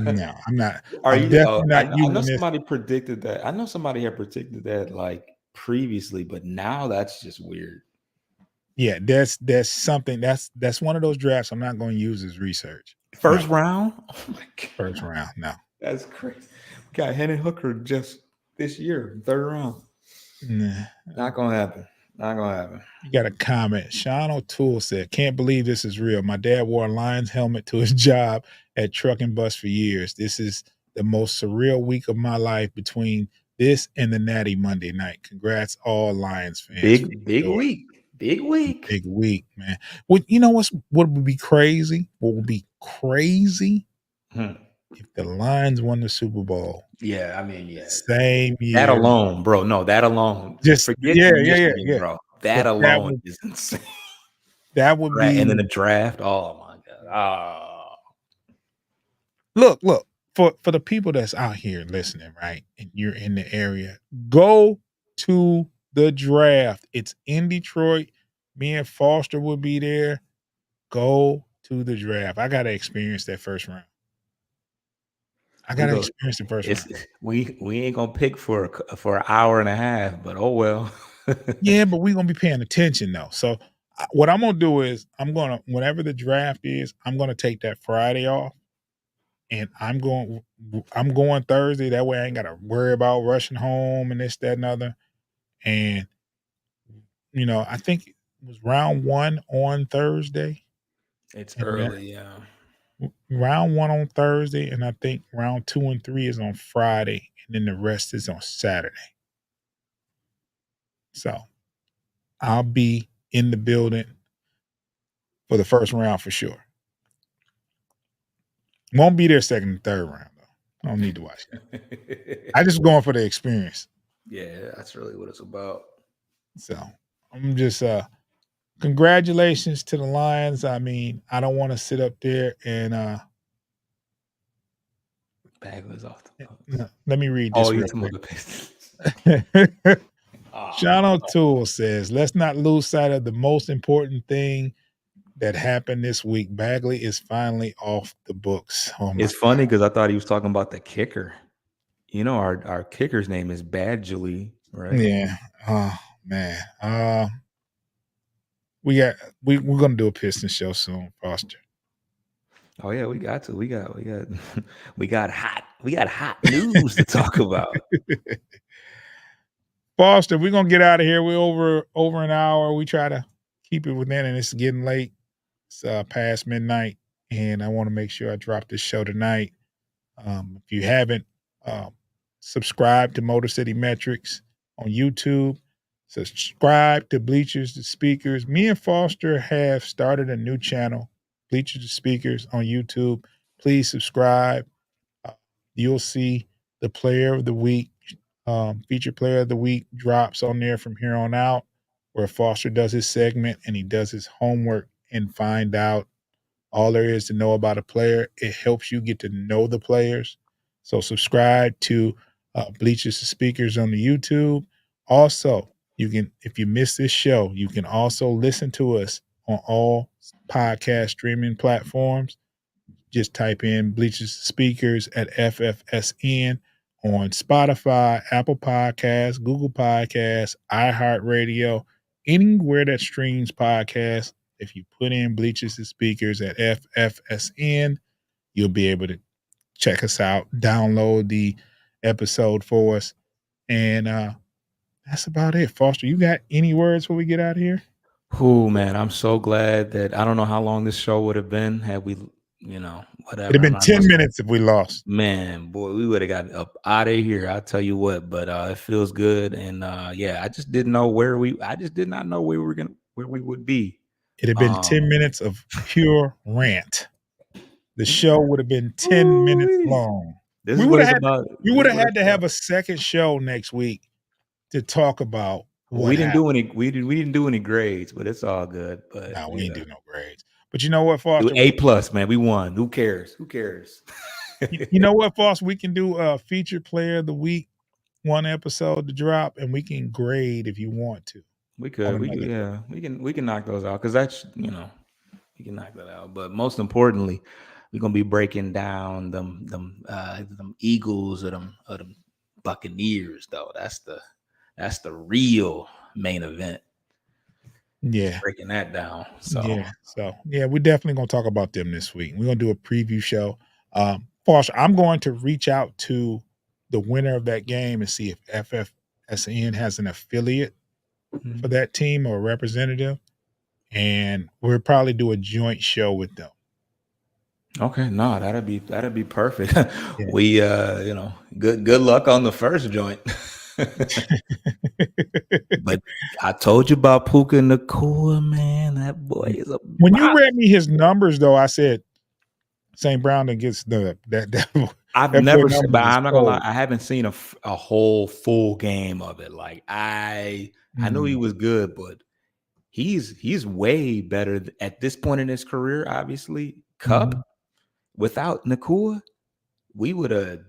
No, I'm not. Are I'm you definitely I not know using this." somebody predicted that. I know somebody had predicted that like previously, but now that's just weird. Yeah, that's something that's one of those drafts I'm not gonna use as research. No, First round? Oh my first god. round, no. That's crazy. We got Hendon Hooker just this year, third round. Nah. Not gonna happen. Not gonna happen. You got a comment. Sean O'Toole said, "Can't believe this is real. My dad wore a Lions helmet to his job at Truck and Bus for years. This is the most surreal week of my life between this and the Natty Monday night. Congrats, all Lions fans, from Big Jordan." week. Big week. Big week, man. Well, you know what would be crazy? What would be crazy Hmm. if the Lions won the Super Bowl Yeah, I mean, yeah. same That year. alone, bro. No, that alone. Just Forget yeah, yeah, yeah, Michigan, yeah. bro. That But alone is insane. that would And then be the draft. Oh my god. Oh. look, for the people that's out here listening, right? And you're in the area, go to the draft. It's in Detroit. Me and Foster will be there. Go to the draft. I gotta experience that first round. I We gotta go. experience the first round. It's we ain't gonna pick for an hour and a half, but oh well. Yeah, but we're gonna be paying attention though. So what I'm gonna do is I'm gonna whenever the draft is, I'm gonna take that Friday off, and I'm going Thursday. That way, I ain't gotta worry about rushing home and this, that, and other. And I think it was round 1 on Thursday, It's and then early, yeah. round 1 on Thursday, and I think round 2 and 3 is on Friday, and then the rest is on Saturday. So, I'll be in the building for the first round for sure. Won't be there second and third round, though. I don't need to watch that. I just going for the experience. Yeah, that's really what it's about. So, I'm just, congratulations to the Lions. I mean, I don't wanna sit up there and Bagley's off the Bucks. let me read Oh, this you real talking quick. about the Pistons? Sean Oh, O'Toole says, "Let's not lose sight of the most important thing that happened this week. Bagley is finally off the books." Oh my it's funny because I thought he was talking about the kicker. You know, our kicker's name is Badgley, right? yeah. Oh man. We're gonna do a Piston show soon, Foster. Oh yeah, we got to. We got hot news to talk about. Foster, we're gonna get out of here. We're over an hour. We try to keep it within, and it's getting late. It's past midnight, and I want to make sure I drop this show tonight. If you haven't, uh, subscribe to Motor City Metrics on YouTube. Subscribe to Bleachers to Speakers. Me and Foster have started a new channel, Bleachers to Speakers on YouTube. Please subscribe. Uh, you'll see the Player of the Week, Feature Player of the Week drops on there from here on out, where Foster does his segment and he does his homework and find out all there is to know about a player. It helps you get to know the players. So subscribe to Bleachers to Speakers on the YouTube. Also, you can, if you miss this show, you can also listen to us on all podcast streaming platforms. Just type in Bleachers to Speakers at FFSN on Spotify, Apple Podcasts, Google Podcasts, iHeartRadio, anywhere that streams podcasts. If you put in Bleachers to Speakers at FFSN, you'll be able to check us out, download the episode for us. And that's about it. Foster, you got any words before we get out of here? Oh man, I'm so glad that I don't know how long this show would have been had we, It'd have whatever. been I know 10 minutes if we lost. Man, boy, we would have got up out of here. I'll tell you what, but it feels good. And yeah, I just didn't know I just did not know where we would be. It'd have been 10 minutes of pure rant. The show would have been 10 minutes Ooh-wee. long. This We is would what have it's had about. we This would is have what had it's to have about. a second show next week to talk about We what didn't happened. do any we didn't do any grades, but it's all good. But No, we didn't do no grades. But you know what, Foster? A+, man. We won. Who cares? Who cares? You know what, Foster? We can do a feature player of the week, one episode to drop, and we can grade if you want to. We could. Yeah. We can knock those out because that's we can knock that out. But most importantly, we're gonna be breaking down them Eagles or them Buccaneers though. That's the real main event. Yeah. Breaking that down. So Yeah, we're definitely gonna talk about them this week. We're gonna do a preview show. Foster, I'm going to reach out to the winner of that game and see if FFSN has an affiliate for that team or a representative, and we'll probably do a joint show with them. Okay, no, that'd be perfect. Yeah. We good luck on the first joint. But I told you about Puka Nacua, man. That boy is a When you read me his numbers, though, I said St. Brown gets that. I've that never boy seen, numbers but is I'm not gonna lie, cold. I haven't seen a whole full game of it. Like I knew he was good, but he's way better at this point in his career. Obviously, Cup without Nacua, we would have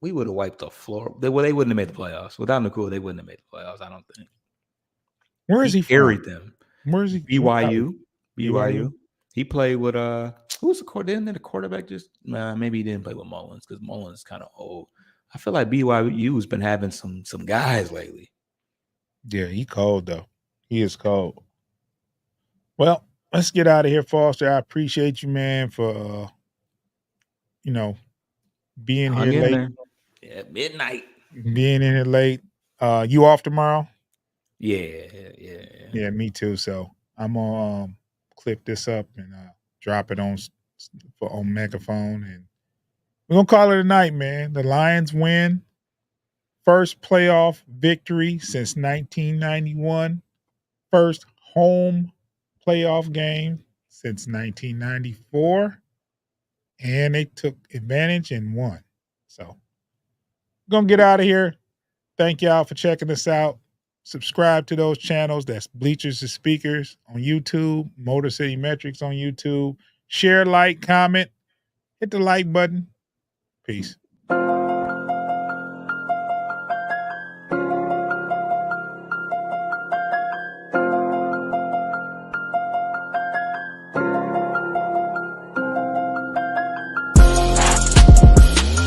wiped the floor. They wouldn't have made the playoffs without Nacua. They wouldn't have made the playoffs. I don't think. Where is he carried from? them. Where is he? BYU. He played with who's the quarterback? Didn't the quarterback just maybe he didn't play with Mullins because Mullins is kind of old. I feel like BYU has been having some guys lately. Yeah, he cold though. He is cold. Well, let's get out of here, Foster. I appreciate you, man, for being Hung here in late. there. Yeah, midnight. Being in here late. You off tomorrow? Yeah, yeah. Yeah, me too. So I'm gonna clip this up and drop it on Megaphone, and we're gonna call it a night, man. The Lions win, first playoff victory since 1991, first home playoff game since 1994, and they took advantage and won. So gonna get out of here. Thank y'all for checking us out. Subscribe to those channels. That's Bleachers to Speakers on YouTube, Motor City Metrics on YouTube. Share, like, comment, hit the like button. Peace.